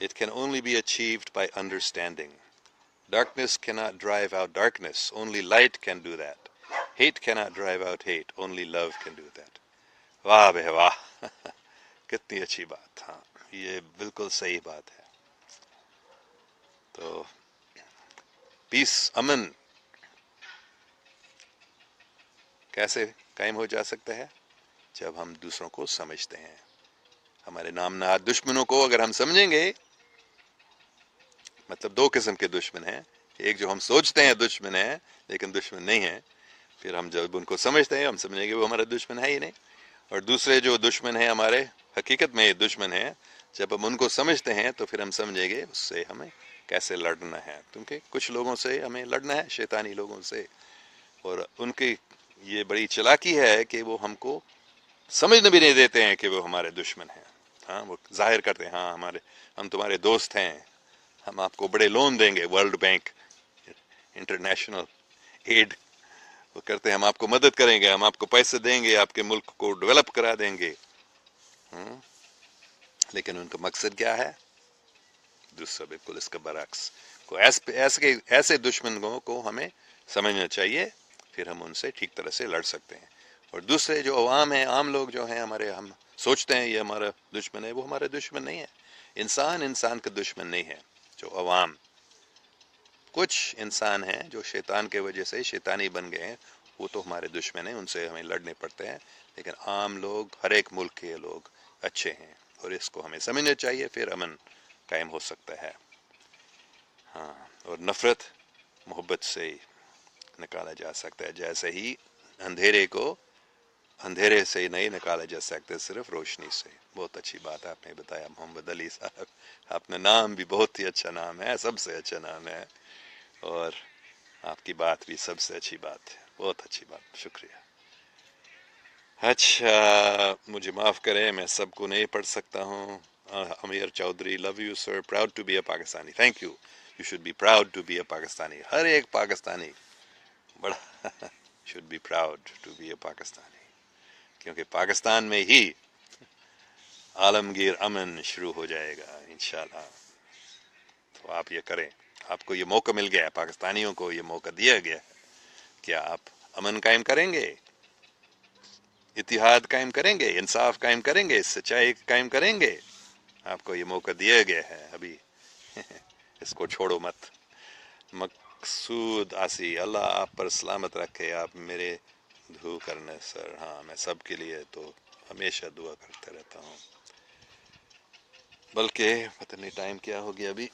It can only be achieved by understanding. Darkness cannot drive out darkness. Only light can do that. Hate cannot drive out hate. Only love can do that. واہ بے واہ کتنی اچھی بات. ہاں یہ بالکل صحیح بات ہے. تو پیس امن کیسے قائم ہو جا سکتا ہے؟ جب ہم دوسروں کو سمجھتے ہیں. ہمارے نام نہاد دشمنوں کو اگر ہم سمجھیں گے، مطلب دو قسم کے دشمن ہیں. ایک جو ہم سوچتے ہیں دشمن ہیں لیکن دشمن نہیں ہیں، پھر ہم جب ان کو سمجھتے ہیں ہم سمجھیں گے وہ ہمارا دشمن ہے ہی نہیں. اور دوسرے جو دشمن ہیں ہمارے حقیقت میں دشمن ہیں، جب ہم ان کو سمجھتے ہیں تو پھر ہم سمجھیں گے اس سے ہمیں کیسے لڑنا ہے. کیونکہ کچھ لوگوں سے ہمیں لڑنا ہے، شیطانی لوگوں سے، اور ان کی یہ بڑی چلاکی ہے کہ وہ ہم کو سمجھنے بھی نہیں دیتے ہیں کہ وہ ہمارے دشمن ہیں. ہاں وہ ظاہر کرتے ہیں ہاں ہم تمہارے دوست ہیں، ہم آپ کو بڑے لون دیں گے. ورلڈ بینک، انٹرنیشنل ایڈ، وہ کرتے ہیں ہم آپ کو مدد کریں گے، ہم آپ کو پیسے دیں گے، آپ کے ملک کو ڈیولپ کرا دیں گے. لیکن ان کا مقصد کیا ہے؟ دوسرا بالکل اس کا برعکس. ایسے دشمنوں کو ہمیں سمجھنا چاہیے، پھر ہم ان سے ٹھیک طرح سے لڑ سکتے ہیں. اور دوسرے جو عوام ہیں، عام لوگ جو ہیں ہمارے، ہم سوچتے ہیں یہ ہمارا دشمن ہے، وہ ہمارا دشمن نہیں ہے. انسان کا دشمن نہیں ہے. جو عوام، کچھ انسان ہیں جو شیطان کے وجہ سے شیطانی بن گئے ہیں، وہ تو ہمارے دشمن ہیں، ان سے ہمیں لڑنے پڑتے ہیں. لیکن عام لوگ، ہر ایک ملک کے لوگ اچھے ہیں، اور اس کو ہمیں سمجھنا چاہیے، پھر امن قائم ہو سکتا ہے. ہاں، اور نفرت محبت سے نکالا جا سکتا ہے. جیسے ہی اندھیرے کو اندھیرے سے نہیں نکالا جا سکتا، صرف روشنی سے. بہت اچھی بات آپ نے بتایا محمد علی صاحب. اپنا نام بھی بہت ہی اچھا نام ہے، سب سے اچھا نام ہے، اور آپ کی بات بھی سب سے اچھی بات ہے. بہت اچھی بات، شکریہ. اچھا، مجھے معاف کریں میں سب کو نہیں پڑھ سکتا ہوں. Amir Chaudhry, love you sir, proud to be a Pakistani. Thank you. You should be proud to be a Pakistani. ہر ایک پاکستانی بڑا should be proud to be a Pakistani, کیونکہ پاکستان میں ہی عالمگیر امن شروع ہو جائے گا انشاءاللہ. تو آپ یہ کریں. آپ کو یہ موقع مل گیا ہے، پاکستانیوں کو یہ موقع دیا گیا ہے. کیا آپ امن قائم کریں گے؟ اتحاد قائم کریں گے؟ انصاف قائم کریں گے؟ سچائی قائم کریں گے؟ آپ کو یہ موقع دیا گیا ہے ابھی. اس کو چھوڑو مت. مقصود آسی، اللہ آپ پر سلامت رکھے. آپ میرے دعا کرنے سر. ہاں، میں سب کے لیے تو ہمیشہ دعا کرتے رہتا ہوں. بلکہ پتہ نہیں ٹائم کیا ہو گیا ابھی،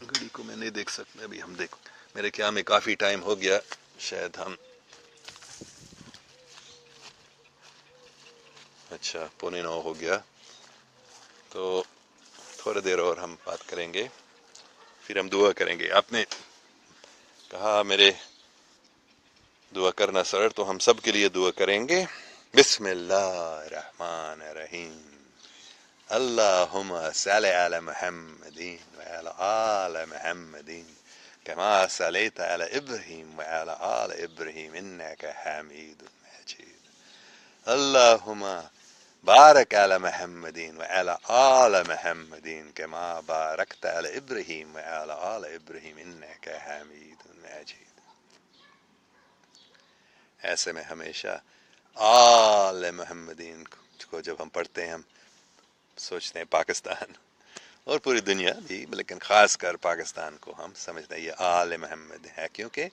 گھڑی کو میں نہیں دیکھ سکتا ابھی. ہم دیکھو، میرے خیال میں کافی ٹائم ہو گیا. شاید ہم، اچھا 8:45 ہو گیا. تو تھوڑی دیر اور ہم بات کریں گے، پھر ہم دعا کریں گے. آپ نے کہا میرے دعا کرنا سر، تو ہم سب کے لیے دعا کریں گے. بسم اللہ الرحمن الرحیم. اللہم صل علی محمد وعلی آل محمد كما صليت على إبراهيم وعلى آل إبراهيم إنك حميد مجيد. اللهم بارك على محمد وعلى آل محمد كما باركت على إبراهيم وعلى آل إبراهيم إنك حميد مجيد. ایسے میں ہمیشہ آل محمدین کو جب ہم پڑھتے ہیں، ہم سوچتے ہیں پاکستان اور پوری دنیا بھی، لیکن خاص کر پاکستان کو ہم سمجھتے ہیں یہ آل محمد ہے، کیونکہ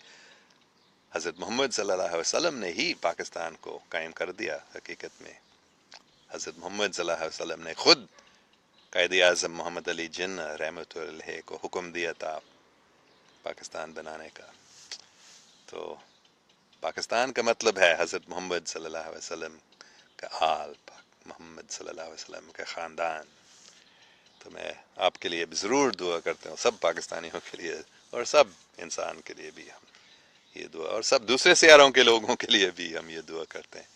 حضرت محمد صلی اللہ علیہ وسلم نے ہی پاکستان کو قائم کر دیا. حقیقت میں حضرت محمد صلی اللہ علیہ وسلم نے خود قائد اعظم محمد علی جناح رحمۃ اللہ علیہ کو حکم دیا تھا پاکستان بنانے کا. تو پاکستان کا مطلب ہے حضرت محمد صلی اللہ علیہ وسلم کا آل، محمد صلی اللہ علیہ وسلم کا خاندان. تو میں آپ کے لیے بھی ضرور دعا کرتا ہوں، سب پاکستانیوں کے لیے اور سب انسان کے لیے بھی ہم یہ دعا، اور سب دوسرے سیاروں کے لوگوں کے لیے بھی ہم یہ دعا کرتے ہیں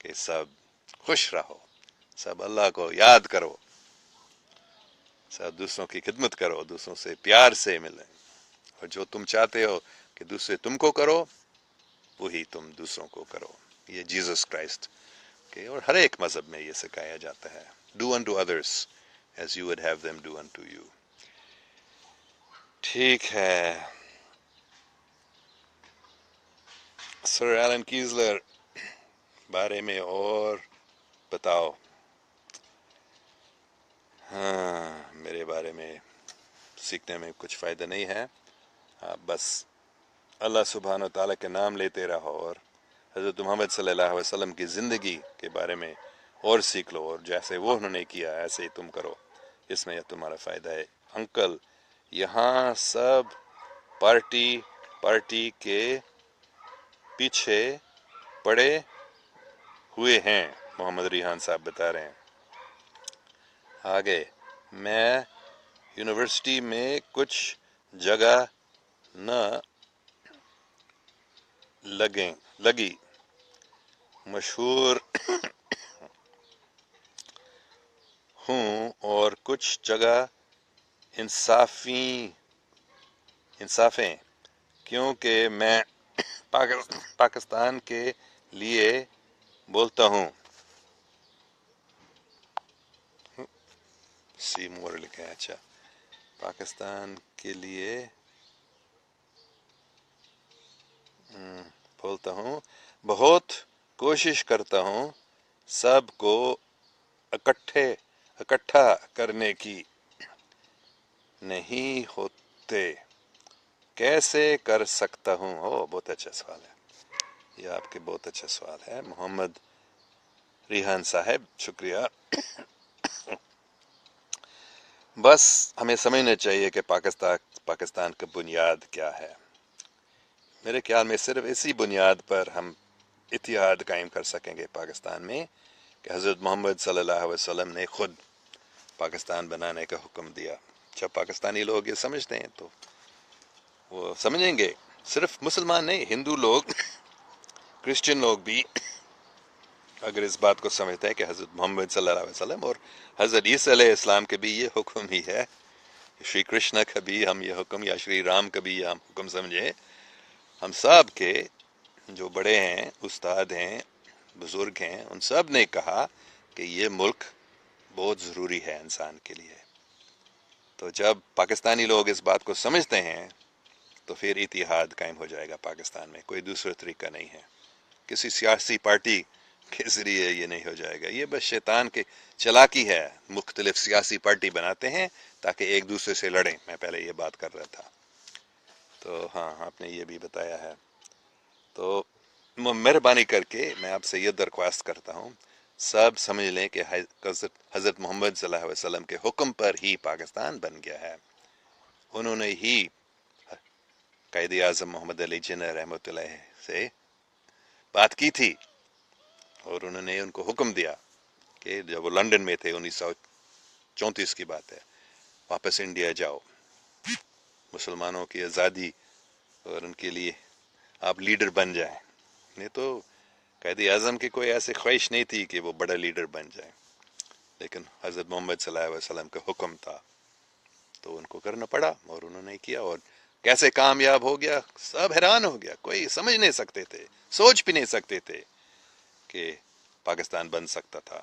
کہ سب خوش رہو، سب اللہ کو یاد کرو، سب دوسروں کی خدمت کرو، دوسروں سے پیار سے ملیں، اور جو تم چاہتے ہو کہ دوسرے تم کو کرو وہی تم دوسروں کو کرو. یہ جیزس کرائسٹ کے اور ہر ایک مذہب میں یہ سکھایا جاتا ہے. Do unto others as you would have them do unto you. ٹھیک ہے سر ایلن کیزلر بارے میں اور بتاؤ. ہاں میرے بارے میں سیکھنے میں کچھ فائدہ نہیں ہے. آپ بس اللہ سبحانہ و تعالیٰ کے نام لیتے رہو اور حضرت محمد صلی اللہ علیہ وسلم کی زندگی کے بارے میں اور سیکھ لو، اور جیسے وہ انہوں نے کیا ایسے ہی تم کرو. اس میں تمہارا فائدہ ہے. انکل یہاں سب پارٹی کے پیچھے پڑے ہوئے ہیں، محمد ریحان صاحب بتا رہے ہیں. آگے میں یونیورسٹی میں کچھ جگہ نہ لگی مشہور ہوں اور کچھ جگہ انصافیں کیونکہ میں پاکستان کے لیے بولتا ہوں. سی مور لکھا ہے. اچھا پاکستان کے لیے بولتا ہوں، بہت کوشش کرتا ہوں سب کو اکٹھا کرنے کی. نہیں ہوتے کیسے کر سکتا ہوں؟ بہت اچھا سوال ہے یہ آپ کے، بہت اچھا سوال ہے محمد ریحان صاحب، شکریہ. بس ہمیں سمجھنا چاہیے کہ پاکستان کا بنیاد کیا ہے. میرے خیال میں صرف اسی بنیاد پر ہم اتحاد قائم کر سکیں گے پاکستان میں کہ حضرت محمد صلی اللہ علیہ وسلم نے خود پاکستان بنانے کا حکم دیا. جب پاکستانی لوگ یہ سمجھتے ہیں تو وہ سمجھیں گے. صرف مسلمان نہیں، ہندو لوگ، کرسچن لوگ بھی اگر اس بات کو سمجھتے ہیں کہ حضرت محمد صلی اللہ علیہ وسلم اور حضرت عیسیٰ علیہ السلام کے بھی یہ حکم ہی ہے، شری کرشنا کا بھی ہم یہ حکم یا شری رام کا بھی یہ ہم حکم سمجھیں. ہم سب کے جو بڑے ہیں، استاد ہیں، بزرگ ہیں، ان سب نے کہا کہ یہ ملک بہت ضروری ہے انسان کے لیے. تو جب پاکستانی لوگ اس بات کو سمجھتے ہیں تو پھر اتحاد قائم ہو جائے گا پاکستان میں. کوئی دوسرا طریقہ نہیں ہے، کسی سیاسی پارٹی کے ذریعے یہ نہیں ہو جائے گا. یہ بس شیطان کے چلاکی ہے، مختلف سیاسی پارٹی بناتے ہیں تاکہ ایک دوسرے سے لڑیں. میں پہلے یہ بات کر رہا تھا. تو ہاں آپ نے یہ بھی بتایا ہے. تو مہربانی کر کے میں آپ سے یہ درخواست کرتا ہوں، سب سمجھ لیں کہ حضرت محمد صلی اللہ علیہ وسلم کے حکم پر ہی پاکستان بن گیا ہے. انہوں نے ہی قائد اعظم محمد علی جناح رحمۃ اللہ سے بات کی تھی اور انہوں نے ان کو حکم دیا کہ جب وہ لندن میں تھے 1934 کی بات ہے، واپس انڈیا جاؤ، مسلمانوں کی آزادی اور ان کے لیے آپ لیڈر بن جائیں. نہیں تو قائد اعظم کی کوئی ایسی خواہش نہیں تھی کہ وہ بڑا لیڈر بن جائیں، لیکن حضرت محمد صلی اللہ علیہ وسلم کا حکم تھا تو ان کو کرنا پڑا اور انہوں نے کیا. اور کیسے کامیاب ہو گیا، سب حیران ہو گیا. کوئی سمجھ نہیں سکتے تھے، سوچ بھی نہیں سکتے تھے کہ پاکستان بن سکتا تھا،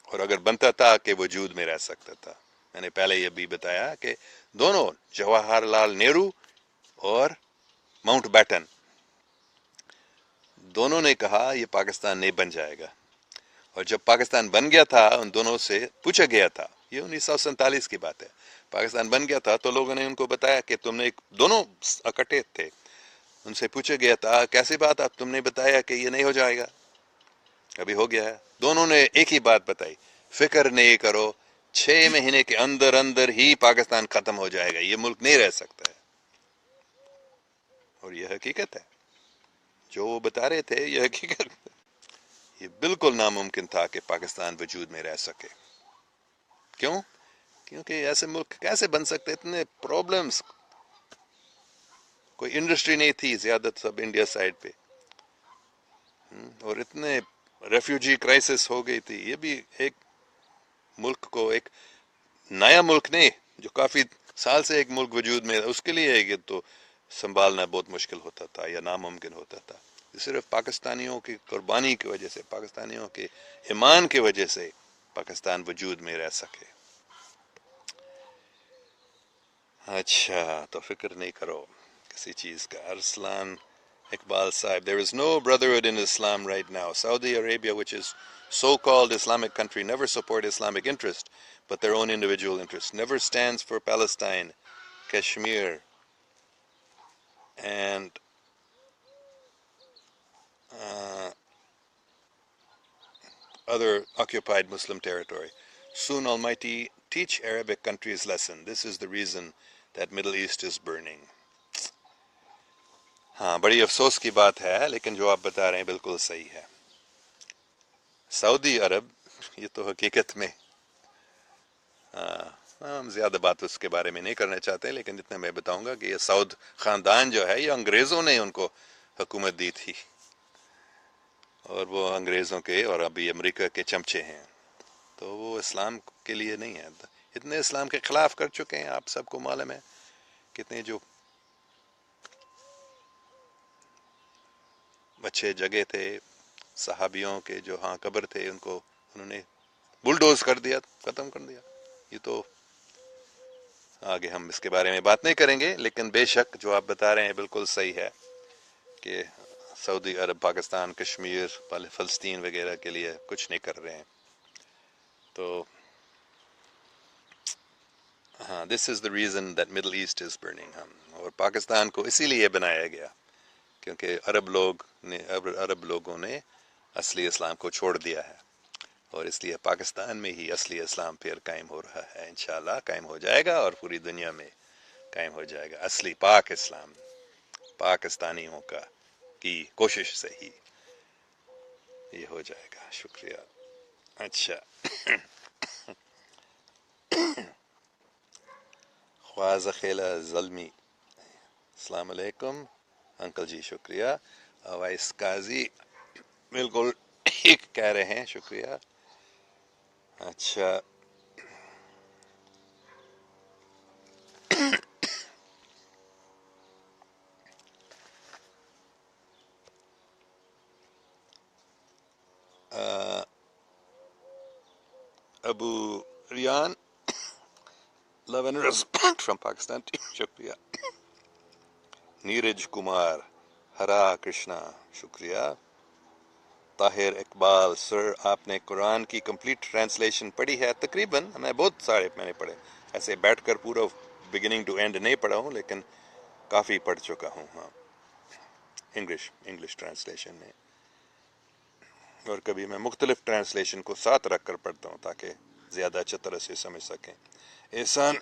اور اگر بنتا تھا کہ وجود میں رہ سکتا تھا. میں نے پہلے یہ بھی بتایا کہ دونوں جواہر لال نہرو اور ماؤنٹ بیٹن دونوں نے کہا یہ پاکستان نہیں بن جائے گا. اور جب پاکستان بن گیا تھا ان دونوں سے پوچھا گیا تھا، یہ 1947 کی بات ہے، پاکستان بن گیا تھا تو لوگوں نے ان کو بتایا کہ تم نے، دونوں اکٹھے تھے، ان سے پوچھا گیا تھا کیسی بات، اب تم نے بتایا کہ یہ نہیں ہو جائے گا، ابھی ہو گیا ہے. دونوں نے ایک ہی بات بتائی، فکر نہیں کرو، 6 مہینے کے اندر اندر ہی پاکستان ختم ہو جائے گا، یہ ملک نہیں رہ سکتا ہے. اور یہ حقیقت ہے، جو وہ بتا رہے تھے یہ حقیقت. یہ بالکل ناممکن تھا کہ پاکستان وجود میں رہ سکے. کیوں؟ کیونکہ ایسے ملک کیسے بن سکتے، اتنے پرابلمز، کوئی انڈسٹری نہیں تھی، زیادہ سب انڈیا سائڈ پہ، اور اتنے ریفیوجی کرائسس ہو گئی تھی. یہ بھی ایک ملک کو، ایک نیا ملک نہیں جو کافی سال سے ایک ملک وجود میں، اس کے لیے یہ تو سنبھالنا بہت مشکل ہوتا تھا یا ناممکن ہوتا تھا. صرف پاکستانیوں کی قربانی کی وجہ سے، پاکستانیوں کے ایمان کی وجہ سے پاکستان وجود میں رہ سکے. اچھا تو فکر نہیں کرو کسی چیز کا. Arsalan Iqbal Saib, there is no brotherhood in Islam right now. Saudi Arabia, which is so-called Islamic country, never support Islamic interest, but their own individual interests. Never stands for Palestine, Kashmir, and uh, other occupied Muslim territory. Soon Almighty teach Arabic countries lesson. This is the reason that Middle East is burning. ہاں بڑی افسوس کی بات ہے لیکن جو آپ بتا رہے ہیں بالکل صحیح ہے. سعودی عرب یہ تو حقیقت میں ہم زیادہ بات اس کے بارے میں نہیں کرنا چاہتے لیکن اتنا میں بتاؤں گا کہ یہ سعود خاندان جو ہے یہ انگریزوں نے ان کو حکومت دی تھی اور وہ انگریزوں کے اور ابھی امریکہ کے چمچے ہیں تو وہ اسلام کے لیے نہیں ہے. اتنے اسلام کے خلاف کر چکے ہیں آپ سب کو معلوم ہے. کتنے جو اچھے جگہ تھے صحابیوں کے جو ہاں قبر تھے ان کو انہوں نے بلڈوز کر دیا ختم کر دیا. یہ تو آگے ہم اس کے بارے میں بات نہیں کریں گے لیکن بے شک جو آپ بتا رہے ہیں بالکل صحیح ہے کہ سعودی عرب پاکستان کشمیر فلسطین وغیرہ کے لیے کچھ نہیں کر رہے ہیں. تو ہاں this is the reason that Middle East is burning. ہم اور پاکستان کو اسی لیے بنایا گیا کیونکہ عرب لوگوں نے اصلی اسلام کو چھوڑ دیا ہے اور اس لیے پاکستان میں ہی اصلی اسلام پھر قائم ہو رہا ہے. انشاءاللہ قائم ہو جائے گا اور پوری دنیا میں قائم ہو جائے گا. اصلی پاک اسلام پاکستانیوں کا کی کوشش سے ہی یہ ہو جائے گا. شکریہ. اچھا خواجہ خیلہ زلمی السلام علیکم انکل جی شکریہ. اویس قاضی بالکل ٹھیک کہہ رہے ہیں شکریہ. اچھا ابو Rayan love and respect from Pakistan شکریہ. نیرج کمار ہرا کرشنا شکریہ. طاہر اقبال سر آپ نے قرآن کی کمپلیٹ ٹرانسلیشن پڑھی ہے؟ تقریباً میں بہت سارے میں نے پڑھے ایسے بیٹھ کر پورا بگننگ ٹو اینڈ نہیں پڑھا ہوں لیکن کافی پڑھ چکا ہوں. ہاں انگلش ٹرانسلیشن میں اور کبھی میں مختلف ٹرانسلیشن کو ساتھ رکھ کر پڑھتا ہوں تاکہ زیادہ اچھی طرح سے سمجھ سکیں. احسان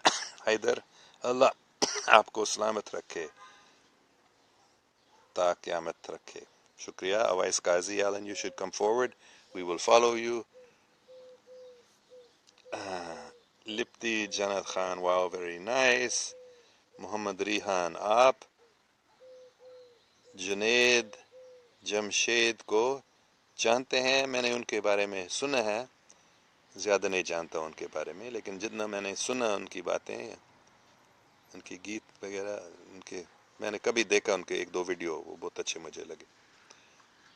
حیدر اللہ آپ کو سلامت رکھے تا قیامت رکھے. شکریہ. اویس قاضی Alan you should come forward, we will follow you. لپتی جنت خان wow very nice. محمد ریحان آپ جنید جمشید کو جانتے ہیں؟ میں نے ان کے بارے میں سنا ہے زیادہ نہیں جانتا ان کے بارے میں لیکن جتنا میں نے سنا ان کی باتیں ان کی گیت وغیرہ ان کے میں نے کبھی دیکھا ان کے ایک دو ویڈیو وہ بہت اچھے مجھے لگے.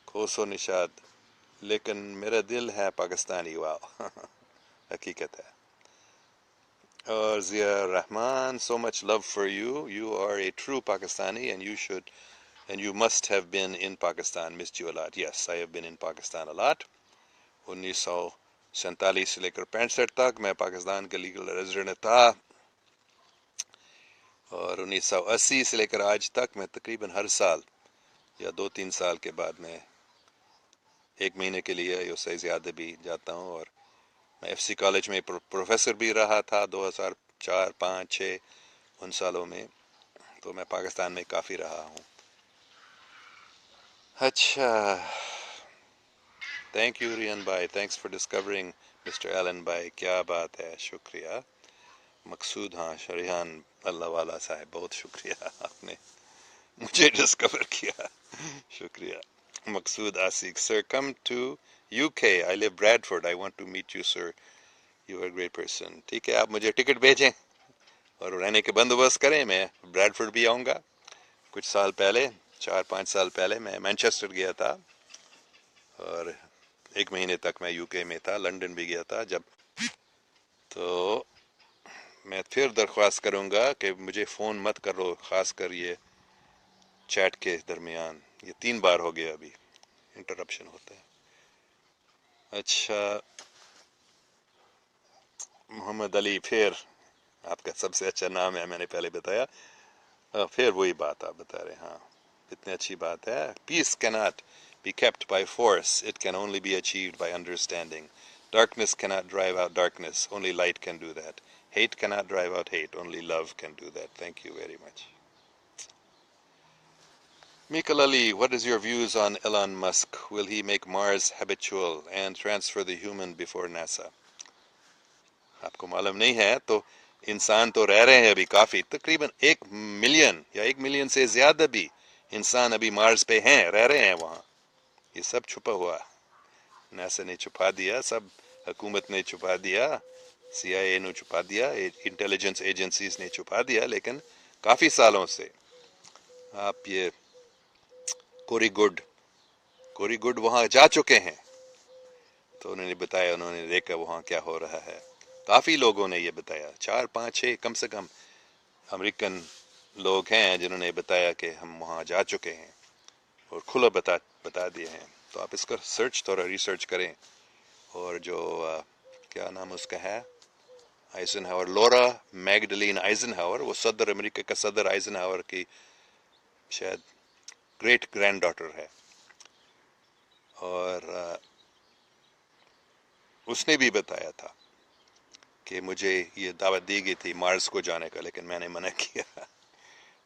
کھوسو نشاد لیکن میرا دل ہے پاکستانی. واو حقیقت ہے. اور ضیاء الرحمان so much love for you. You are a true Pakistani and you should and you must have been in Pakistan. Missed you a lot. Yes, I have been in Pakistan a lot. 1947 سے لے کر 65 تک میں پاکستان کا legal resident تھا اور 1980 سے لے کر آج تک میں تقریباً ہر سال یا 2-3 سال کے بعد میں ایک مہینے کے لیے یا اس سے زیادہ بھی جاتا ہوں. اور میں ایف سی کالج میں پروفیسر بھی رہا تھا 2004 5 6 ان سالوں میں تو میں پاکستان میں کافی رہا ہوں. اچھا تھینک یو ریان بھائی thanks for discovering mister Allen بھائی کیا بات ہے شکریہ. مقصود ہاں ریحان اللہ والا صاحب بہت شکریہ آپ نے مجھے ڈسکور کیا شکریہ. Maqsood Asiq sir come to UK I live Bradford I want to meet you sir you are a great person. ٹھیک ہے آپ مجھے ٹکٹ بھیجیں اور رہنے کے بندوبست کریں میں بریڈفورڈ بھی آؤں گا. کچھ سال پہلے 4-5 سال پہلے میں مینچسٹر گیا تھا اور 1 مہینے تک میں UK میں تھا. لنڈن بھی گیا تھا جب تو میں پھر درخواست کروں گا کہ مجھے فون مت کرو، خاص کر یہ چیٹ کے درمیان. یہ 3 بار ہو گیا ابھی انٹرپشن ہوتا ہے. اچھا محمد علی، پھر آپ کا سب سے اچھا نام ہے، میں نے پہلے بتایا. پھر وہی بات آپ بتا رہے ہیں. ہاں اتنی اچھی بات ہے. پیس cannot be kept by force, it can only be achieved by understanding. Darkness cannot drive out darkness, only light can do that. Hate cannot drive out hate, only love can do that. Thank you very much. Mikal Ali, what is your views on Elon Musk? Will he make Mars habitual and transfer the human before NASA? آپ کو معلوم نہیں ہے تو انسان تو رہ رہے ہیں ابھی کافی، تقریباً 1 ملین یا 1 ملین سے زیادہ بھی انسان ابھی مارس پہ ہیں، رہ رہے ہیں وہاں. یہ سب چھپا ہوا، ناسا نے چھپا دیا، سب حکومت نے چھپا دیا، سی آئی اے نے چھپا دیا، انٹیلیجنس ایجنسیز نے چھپا دیا، لیکن کافی سالوں سے. آپ یہ کوری گڈ وہاں جا چکے ہیں تو انہوں نے بتایا، انہوں نے دیکھا وہاں کیا ہو رہا ہے. کافی لوگوں نے یہ بتایا، 4 5 6 کم سے کم امریکن لوگ ہیں جنہوں نے بتایا کہ ہم وہاں جا چکے ہیں اور کھلا بتا دیے ہیں. تو آپ اس کا تھوڑا ریسرچ کریں. اور جو کیا نام اس کا ہے، آئزن ہاور، لورا میگڈلین آئزن ہاور، وہ صدر امریکہ کا صدر آئزن ہاور کی شاید گریٹ گرینڈ ڈاٹر ہے. اور اس نے بھی بتایا تھا کہ مجھے یہ دعوت دی گئی تھی مارس کو جانے کا، لیکن میں نے منع کیا.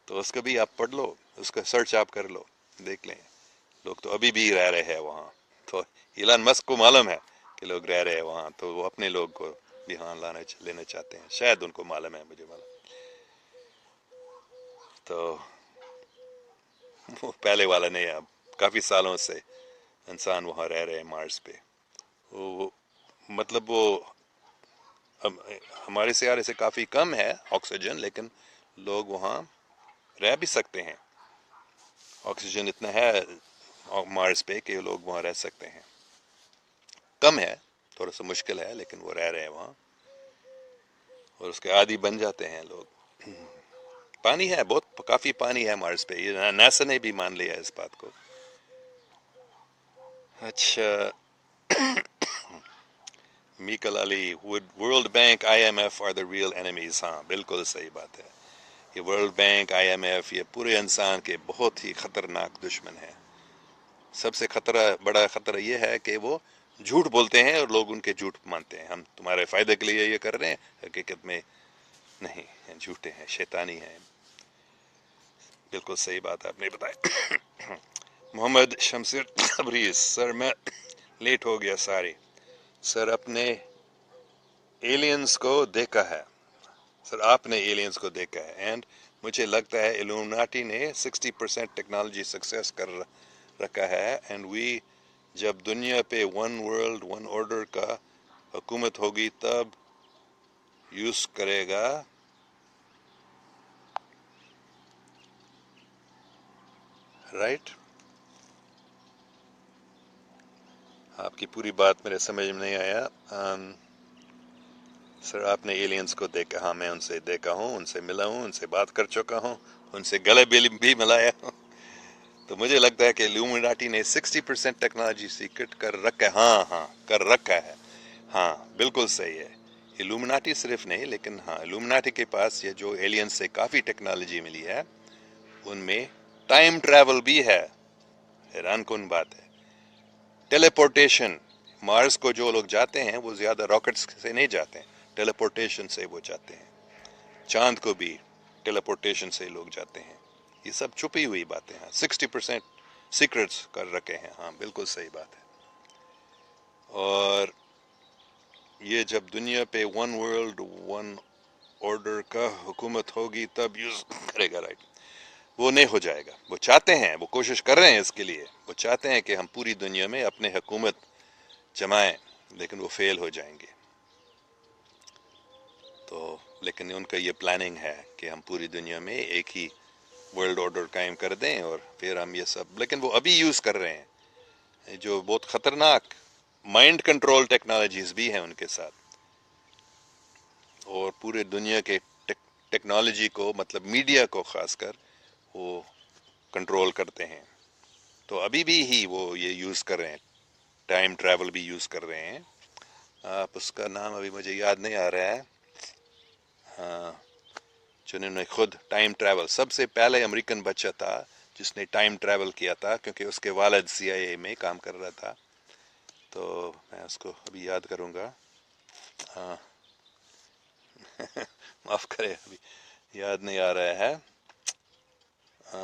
تو اس کا بھی آپ پڑھ لو، اس کا سرچ آپ کر لو، دیکھ لیں. لوگ تو ابھی بھی رہ رہے ہیں وہاں. تو ایلان مسک کو معلوم ہے کہ لوگ رہ رہے ہیں وہاں، تو وہ اپنے لوگ کو بھی ہاں لینا چاہتے ہیں. شاید ان کو معلوم ہے، مجھے معلوم. تو وہ پہلے والا نہیں ہے، اب کافی سالوں سے انسان وہاں رہ رہے ہیں مارس پہ. وہ مطلب وہ ہمارے سیارے سے کافی کم ہے آکسیجن، لیکن لوگ وہاں رہ بھی سکتے ہیں. آکسیجن اتنا ہے مارس پہ کہ لوگ وہاں رہ سکتے ہیں. کم ہے، تھوڑا سا مشکل ہے، لیکن وہ رہ رہے ہیں وہاں اور اس کے عادی بن جاتے ہیں لوگ. پانی ہے، بہت کافی پانی ہے مارس پہ، یہ ناسا نے بھی مان لیا اس بات کو. اچھا Michael Ali, World Bank I M F are the real enemies. ہاں بالکل صحیح بات ہے. یہ World Bank, I M F, یہ پورے انسان کے بہت ہی خطرناک دشمن ہیں. سب سے بڑا خطرہ یہ ہے کہ وہ جھوٹ بولتے ہیں اور لوگ ان کے جھوٹ مانتے ہیں. ہم تمہارے فائدے کے لیے یہ کر رہے ہیں، حقیقت میں نہیں، جھوٹے ہیں، شیطانی ہیں. بالکل صحیح بات آپ نے بتائی. محمد شمسر تبریز، سر میں لیٹ ہو گیا سارے. سر اپنے ایلینز کو دیکھا ہے، سر آپ نے ایلینز کو دیکھا ہے. اینڈ مجھے لگتا ہے الومناٹی نے 60% ٹیکنالوجی سکسیس کر رکھا ہے. اینڈ وی جب دنیا پہ ون ورلڈ ون آرڈر کا حکومت ہوگی تب یوز کرے گا. رائٹ. آپ کی پوری بات میرے سمجھ میں نہیں آیا. سر آپ نے ایلینز کو دیکھا؟ ہاں میں ان سے دیکھا ہوں، ان سے ملا ہوں، ان سے بات کر چکا ہوں، ان سے گلے بھی ملایا ہوں. تو مجھے لگتا ہے کہ الومناٹی نے 60% ٹیکنالوجی سیکرٹ کر رکھا ہے. ہاں کر رکھا ہے. ہاں بالکل صحیح ہے. الومناٹی صرف نہیں، لیکن ہاں الومناٹی کے پاس یہ جو ایلین سے کافی ٹیکنالوجی ملی ہے، ان میں ٹائم ٹریول بھی ہے. حیران کن بات ہے. ٹیلی پورٹیشن، مارس کو جو لوگ جاتے ہیں وہ زیادہ راکٹس سے نہیں جاتے ہیں، ٹیلی پورٹیشن سے وہ جاتے ہیں. چاند کو بھی ٹیلی پورٹیشن سے لوگ جاتے ہیں. یہ سب چھپی ہوئی باتیں ہیں. 60% سیکرٹس کر رکھے ہیں. ہاں بالکل صحیح بات ہے. اور یہ جب دنیا پہ ون ورلڈ ون آرڈر کا حکومت ہوگی تب یوز کرے گا. رائٹ. وہ نہیں ہو جائے گا. وہ چاہتے ہیں، وہ کوشش کر رہے ہیں اس کے لیے. وہ چاہتے ہیں کہ ہم پوری دنیا میں اپنے حکومت جمائیں، لیکن وہ فیل ہو جائیں گے. تو لیکن ان کا یہ پلاننگ ہے کہ ہم پوری دنیا میں ایک ہی ورلڈ آرڈر قائم کر دیں اور پھر ہم یہ سب، لیکن وہ ابھی یوز کر رہے ہیں جو بہت خطرناک مائنڈ کنٹرول ٹیکنالوجیز بھی ہیں ان کے ساتھ. اور پورے دنیا کے ٹیکنالوجی کو مطلب میڈیا کو خاص کر وہ کنٹرول کرتے ہیں. تو ابھی بھی ہی وہ یہ یوز کر رہے ہیں، ٹائم ٹریول بھی یوز کر رہے ہیں. آپ اس کا نام ابھی مجھے یاد نہیں آ رہا ہے. ہاں، جنہوں نے خود ٹائم ٹریول، سب سے پہلے امریکن بچہ تھا جس نے ٹائم ٹریول کیا تھا، کیونکہ اس کے والد سی آئی اے میں کام کر رہا تھا. تو میں اس کو ابھی یاد کروں گا. ہاں معاف کرے، ابھی یاد نہیں آ رہا ہے.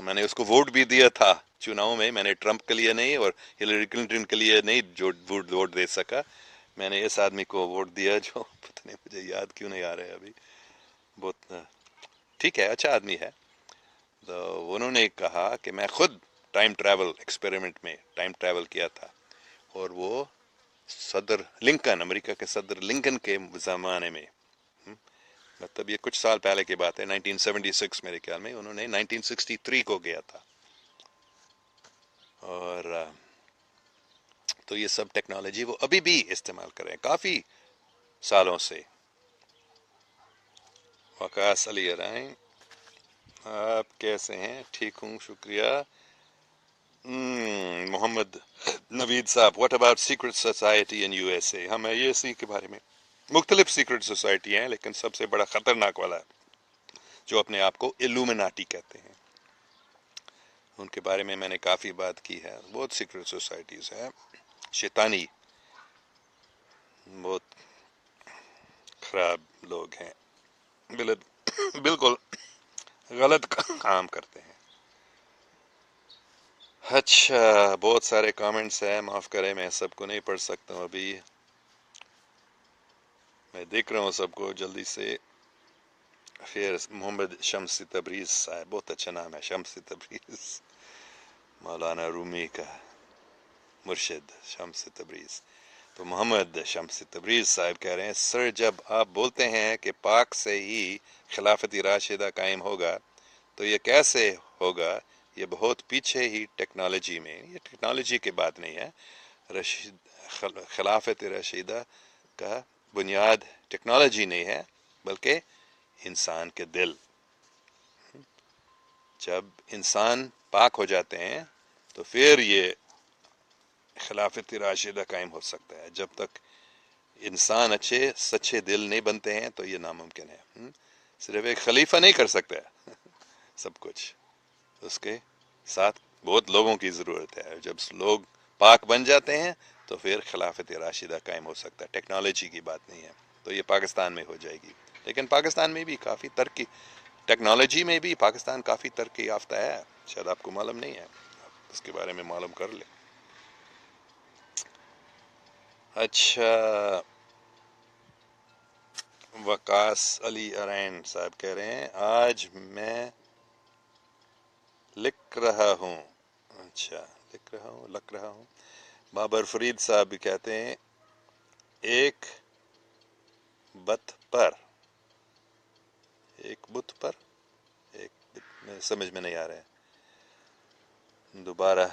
میں نے اس کو ووٹ بھی دیا تھا چناؤں میں. میں نے ٹرمپ کے لیے نہیں اور ہلری کلنٹن کے لیے نہیں جو ووٹ دے سکا. میں نے اس آدمی کو ووٹ دیا جو پتہ نہیں مجھے یاد کیوں نہیں آ رہا ہے ابھی. بہت ٹھیک ہے، اچھا آدمی ہے. تو انہوں نے کہا کہ میں خود ٹائم ٹریول ایکسپیریمنٹ میں ٹائم ٹریول کیا تھا، اور وہ صدر لنکن، امریکہ کے صدر لنکن کے زمانے میں، مطلب یہ کچھ سال پہلے کی بات ہے، 1976 میرے خیال میں. انہوں نے 1963 کو گیا تھا. اور تو یہ سب ٹیکنالوجی وہ ابھی بھی استعمال کر رہے ہیں کافی سالوں سے. وقاص علی رائن، آپ کیسے ہیں؟ ٹھیک ہوں، شکریہ. محمد نوید صاحب، what about secret society in U S A? ہم یہ اسی کے بارے میں، مختلف سیکرٹ سوسائٹی ہیں لیکن سب سے بڑا خطرناک والا ہے جو اپنے آپ کو ایلومیناٹی کہتے ہیں، ان کے بارے میں نے کافی بات کی ہے. بہت سیکرٹ سوسائٹیز ہیں، شیطانی، بہت خراب لوگ ہیں، بالکل غلط کام کرتے ہیں. اچھا، بہت سارے کامنٹس ہیں، معاف کریں میں سب کو نہیں پڑھ سکتا ہوں ابھی. میں دیکھ رہا ہوں سب کو جلدی سے. پھر محمد شمس تبریز صاحب، بہت اچھا نام ہے شمس تبریز، مولانا رومی کا مرشد شمس تبریز. تو محمد شمس تبریز صاحب کہہ رہے ہیں، سر جب آپ بولتے ہیں کہ پاک سے ہی خلافت راشدہ قائم ہوگا تو یہ کیسے ہوگا؟ یہ بہت پیچھے ہی ٹیکنالوجی میں، یہ ٹیکنالوجی کی بات نہیں ہے. رشید خلافت راشدہ کا بنیاد ٹیکنالوجی نہیں ہے بلکہ انسان کے دل. جب انسان پاک ہو جاتے ہیں تو پھر یہ خلافت راشدہ قائم ہو سکتا ہے. جب تک انسان اچھے سچے دل نہیں بنتے ہیں تو یہ ناممکن ہے. صرف ایک خلیفہ نہیں کر سکتا ہے سب کچھ، اس کے ساتھ بہت لوگوں کی ضرورت ہے. جب لوگ پاک بن جاتے ہیں تو پھر خلافت راشدہ قائم ہو سکتا ہے. ٹیکنالوجی کی بات نہیں ہے. تو یہ پاکستان میں ہو جائے گی، لیکن پاکستان میں بھی کافی ترقی، ٹیکنالوجی میں بھی پاکستان کافی ترقی یافتہ ہے. شاید آپ کو معلوم نہیں ہے، آپ اس کے بارے میں معلوم کر لیں. اچھا، وقاص علی ارین صاحب کہہ رہے ہیں آج میں لکھ رہا ہوں. اچھا، لکھ رہا ہوں. بابر فرید صاحب بھی کہتے ہیں ایک بت پر، ایک بت پر، ایک سمجھ میں نہیں آ رہا ہے، دوبارہ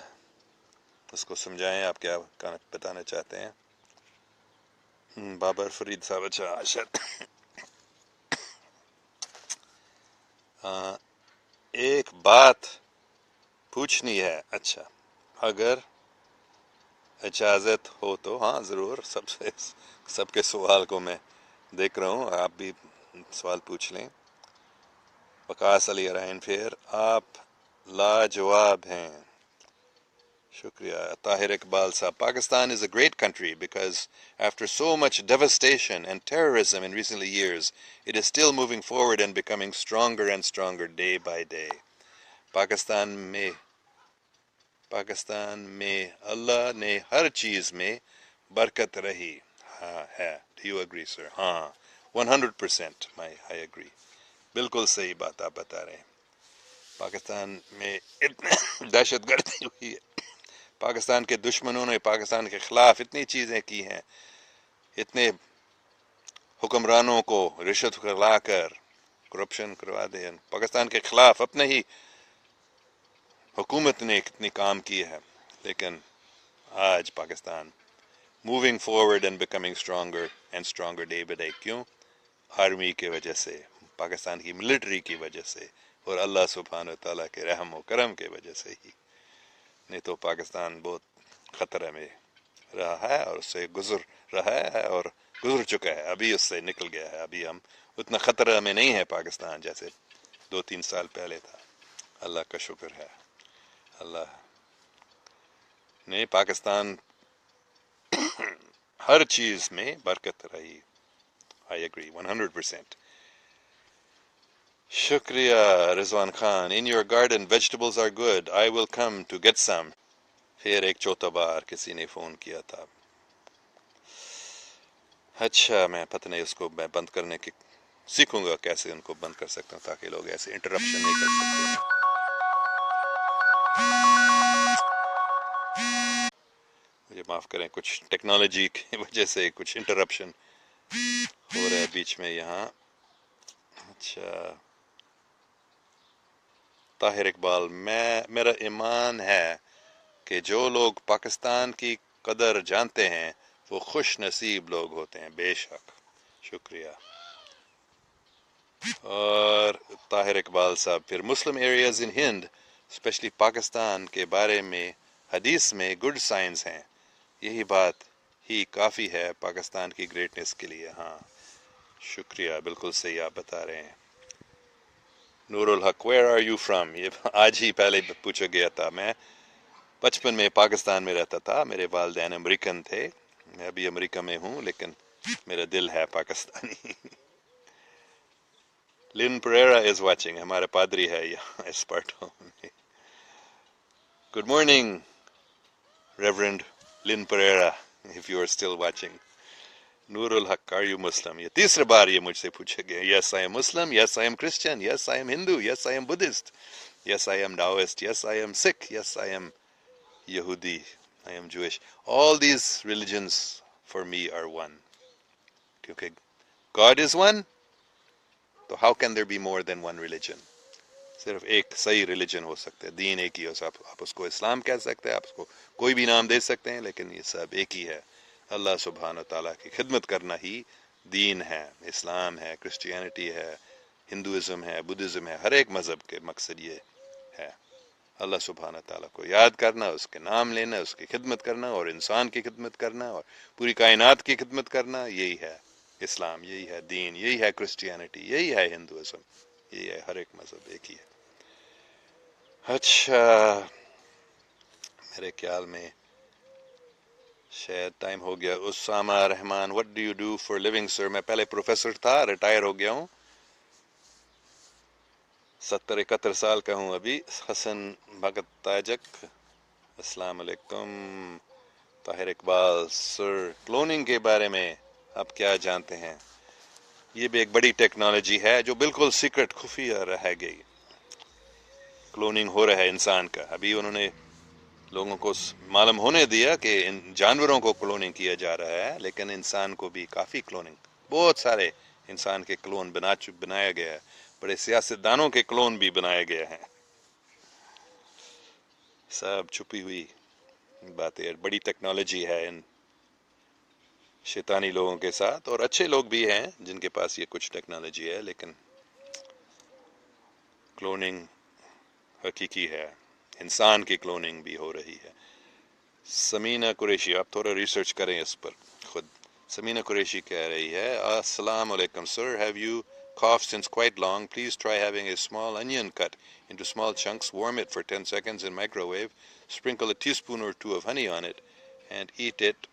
اس کو سمجھائیں آپ کیا بتانا چاہتے ہیں. بابر فرید صاحب، اچھا ایک بات پوچھنی ہے. اچھا، اگر اجازت ہو تو. ہاں ضرور، سب کے سوال کو میں دیکھ رہا ہوں، آپ بھی سوال پوچھ لیں. وقاص علی رحین، پھر آپ لاجواب ہیں، شکریہ. طاہر اقبال صاحب، Pakistan is a great country because after so much devastation and terrorism in recent years, it is still moving forward and becoming stronger and stronger day by day. Pakistan میں اللہ نے ہر چیز میں برکت رہی. ہاں ہے. Do you agree, sir? ہاں 100% I agree. بالکل صحیح بات آپ بتا رہے ہیں. پاکستان میں اتنی دہشت گردی ہوئی ہے، پاکستان کے دشمنوں نے پاکستان کے خلاف اتنی چیزیں کی ہیں، اتنے حکمرانوں کو رشوت کھلا کر کرپشن کروا دے. پاکستان کے خلاف اپنے ہی حکومت نے کتنی کام کی ہے، لیکن آج Pakistan moving forward and becoming stronger and stronger day by day. کیوں؟ آرمی کی وجہ سے، پاکستان کی ملٹری کی وجہ سے، اور اللہ سبحانہ و تعالیٰ کے رحم و کرم کی وجہ سے ہی، نہیں تو پاکستان بہت خطرے میں رہا ہے اور اس سے گزر رہا ہے اور گزر چکا ہے، ابھی اس سے نکل گیا ہے. ابھی ہم اتنا خطرہ میں نہیں ہے پاکستان جیسے 2-3 سال پہلے تھا. اللہ کا شکر ہے. اللہ نے پاکستان ہر چیز میں برکت رہی. I agree 100%. شکریہ رضوان Khan. In your garden vegetables are good. I will come to get some. پھر ایک چوتھا بار کسی نے فون کیا تھا. اچھا میں پتہ نہیں اس کو میں بند کرنے کی سیکھوں گا کیسے ان کو بند کر سکتا ہوں تاکہ لوگ ایسے انٹرپشن نہیں کر سکتے. مجھے معاف کریں، کچھ ٹیکنالوجی کی وجہ سے کچھ انٹرپشن ہو رہا ہے بیچ میں یہاں. اچھا طاہر اقبال، میرا ایمان ہے کہ جو لوگ پاکستان کی قدر جانتے ہیں وہ خوش نصیب لوگ ہوتے ہیں. بے شک. شکریہ. اور طاہر اقبال صاحب پھر مسلم ایریاز ان ہند اسپیشلی پاکستان کے بارے میں حدیث میں گڈ سائنس ہیں. یہی بات ہی کافی ہے پاکستان کی گریٹنس کے لیے. ہاں شکریہ، بالکل صحیح آپ بتا رہے ہیں. نور الحق ویئر آر یو فرام، یہ آج ہی پہلے پوچھا گیا تھا. میں بچپن میں پاکستان میں رہتا تھا، میرے والدین امریکن تھے. میں ابھی امریکہ میں ہوں لیکن میرا دل ہے پاکستانی. لن پریرا از واچنگ، ہمارا پادری ہے یہاں اسپارٹو میں. گڈ مارننگ ریورنڈ لن Perera if you are still watching. Noor ul Haq are you Muslim؟ یہ تیسرا بار یہ مجھ سے پوچھا گیا. Yes I am Muslim, yes I am Christian, yes I am Hindu, yes I am Buddhist, yes I am Taoist, yes I am Sikh, yes I am Yahudi, I am Jewish. All these religions for me are one. کیونکہ God is one, تو how can there be more than one religion؟ صرف ایک صحیح religion ہو سکتا ہے، دین ایک ہی ہو سکتا ہے. آپ اس کو اسلام کہہ سکتے ہیں، آپ اس کو کوئی بھی نام دے سکتے ہیں، لیکن یہ سب ایک ہی ہے. اللہ سبحانہ تعالیٰ کی خدمت کرنا ہی دین ہے. اسلام ہے، کرسچینٹی ہے، ہندوازم ہے، بدھزم ہے، ہر ایک مذہب کے مقصد یہ ہے اللہ سبحانہ تعالیٰ کو یاد کرنا، اس کے نام لینا، اس کی خدمت کرنا، اور انسان کی خدمت کرنا، اور پوری کائنات کی خدمت کرنا. یہی ہے اسلام، یہی ہے دین، یہی ہے کرسچینٹی، یہی ہے ہندوازم، یہی ہے ہر ایک مذہب ایک ہی ہے. اچھا میرے خیال میں شاید ٹائم ہو گیا. Usama Rehman, what do you do for living sir? میں پہلے پروفیسر تھا، ریٹائر ہو گیا ہوں، 71 کا ہوں ابھی. حسن بھگت تاجک، السلام علیکم. طاہر اقبال، سر کلوننگ کے بارے میں آپ کیا جانتے ہیں؟ یہ بھی ایک بڑی ٹیکنالوجی ہے جو بالکل سیکرٹ خفیہ رہ گئی. کلوننگ ہو رہا ہے انسان کا. ابھی انہوں نے لوگوں کو معلوم ہونے دیا کہ ان جانوروں کو کلوننگ کیا جا رہا ہے، لیکن انسان کو بھی کافی کلوننگ، بہت سارے انسان کے کلون بنایا گیا ہے. بڑے سیاستدانوں کے کلون بھی بنائے گئے ہیں. سب چھپی ہوئی باتیں. بڑی ٹیکنالوجی ہے ان شیطانی لوگوں کے ساتھ، اور اچھے لوگ بھی ہیں جن کے پاس یہ کچھ ٹیکنالوجی ہے، لیکن کلوننگ حقیقی ہے. انسان کی کلوننگ بھی ہو رہی ہے. سمینہ قریشی، آپ تھوڑا ریسرچ کریں اس پر خود. سمینہ قریشی کہہ رہی ہے السلام علیکم sir, have you coughed since quite long, please try having a small onion cut into small chunks, warm it for 10 seconds in microwave, sprinkle a teaspoon or two of honey on it, and eat it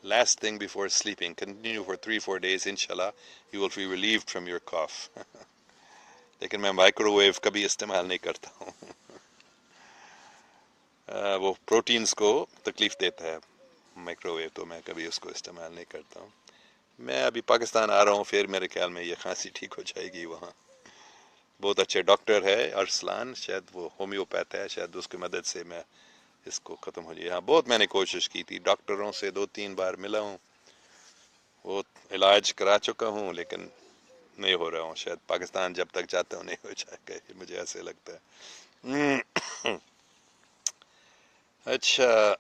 last thing before sleeping. Continue for 3-4 days, inshallah, you will be relieved from your cough. لیکن میں micro view کبھی استعمال نہیں کرتا ہوں. وہ proteins کو تکلیف دیتا ہے مائکرو ویو، تو میں کبھی اس کو استعمال نہیں کرتا ہوں. میں ابھی پاکستان آ رہا ہوں، پھر میرے خیال میں یہ کھانسی ٹھیک ہو جائے گی. وہاں بہت اچھے ڈاکٹر ہے ارسلان، شاید وہ ہومیوپیتھ ہے، شاید اس کی مدد سے میں اس کو ختم ہو جائے. یہاں بہت میں نے کوشش کی تھی، ڈاکٹروں سے 2-3 بار ملا ہوں، بہت علاج کرا چکا ہوں، لیکن نہیں ہو رہا ہوں. شاید پاکستان جب تک جاتا ہوں نہیں ہو جائے گا، مجھے ایسے لگتا ہے. اچھا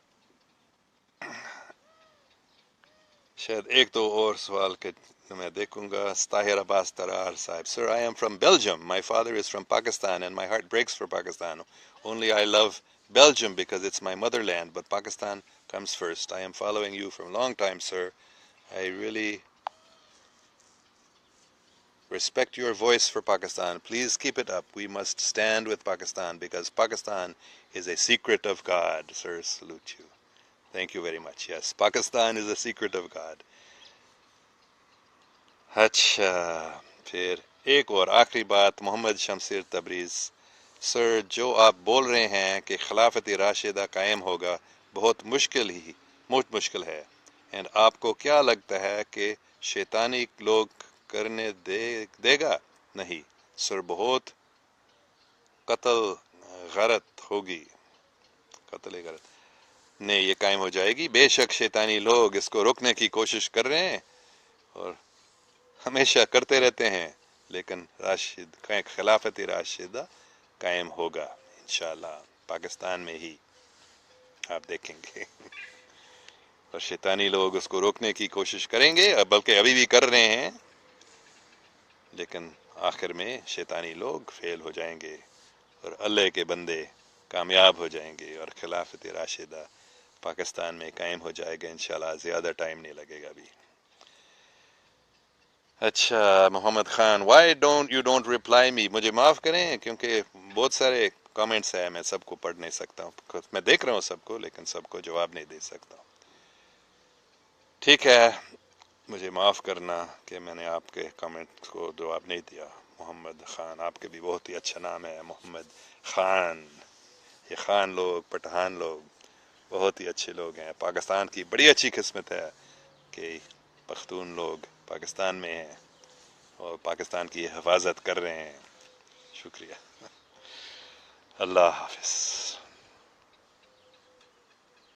شاید ایک دو اور سوال کے میں دیکھوں گا. طاہر عباس ترار صاحب, Sir, I am from Belgium. My father is from Pakistan and my heart breaks for Pakistan. Only I love Belgium because it's my motherland, but Pakistan comes first. I am following you from a long time, sir. I really respect your voice for Pakistan. Please keep it up. We must stand with Pakistan because Pakistan is a secret of God. Sir, salute you. Thank you very much. Yes, Pakistan is a secret of God. اچھا, پھر ایک اور آخری بات, محمد شمشیر تبریز. سر, جو آپ بول رہے ہیں کہ خلافت راشدہ قائم ہوگا بہت مشکل ہے. اینڈ آپ کو کیا لگتا ہے کہ شیطانی لوگ کرنے دے گا؟ نہیں سر, بہت قتل غارت ہوگی. قتل غارت نہیں, یہ قائم ہو جائے گی. بے شک شیطانی لوگ اس کو روکنے کی کوشش کر رہے ہیں اور ہمیشہ کرتے رہتے ہیں, لیکن خلافت راشدہ قائم ہوگا انشاءاللہ پاکستان میں ہی, آپ دیکھیں گے. اور شیطانی لوگ اس کو روکنے کی کوشش کریں گے, بلکہ ابھی بھی کر رہے ہیں, لیکن آخر میں شیطانی لوگ فیل ہو جائیں گے اور اللہ کے بندے کامیاب ہو جائیں گے اور خلافت راشدہ پاکستان میں قائم ہو جائے گا انشاءاللہ. زیادہ ٹائم نہیں لگے گا ابھی. اچھا, Muhammad Khan, why don't reply می. مجھے معاف کریں کیونکہ بہت سارے کامنٹس ہیں, میں سب کو پڑھ نہیں سکتا ہوں. میں دیکھ رہا ہوں سب کو, لیکن سب کو جواب نہیں دے سکتا ہوں. ٹھیک ہے, مجھے معاف کرنا کہ میں نے آپ کے کامنٹ کو جواب نہیں دیا. محمد خان, آپ کے بھی بہت ہی اچھا نام ہے محمد خان. یہ خان لوگ, پٹھان لوگ بہت ہی اچھے لوگ ہیں. پاکستان کی بڑی اچھی قسمت ہے کہ پختون لوگ پاکستان میں ہیں اور پاکستان کی حفاظت کر رہے ہیں. شکریہ. اللہ حافظ.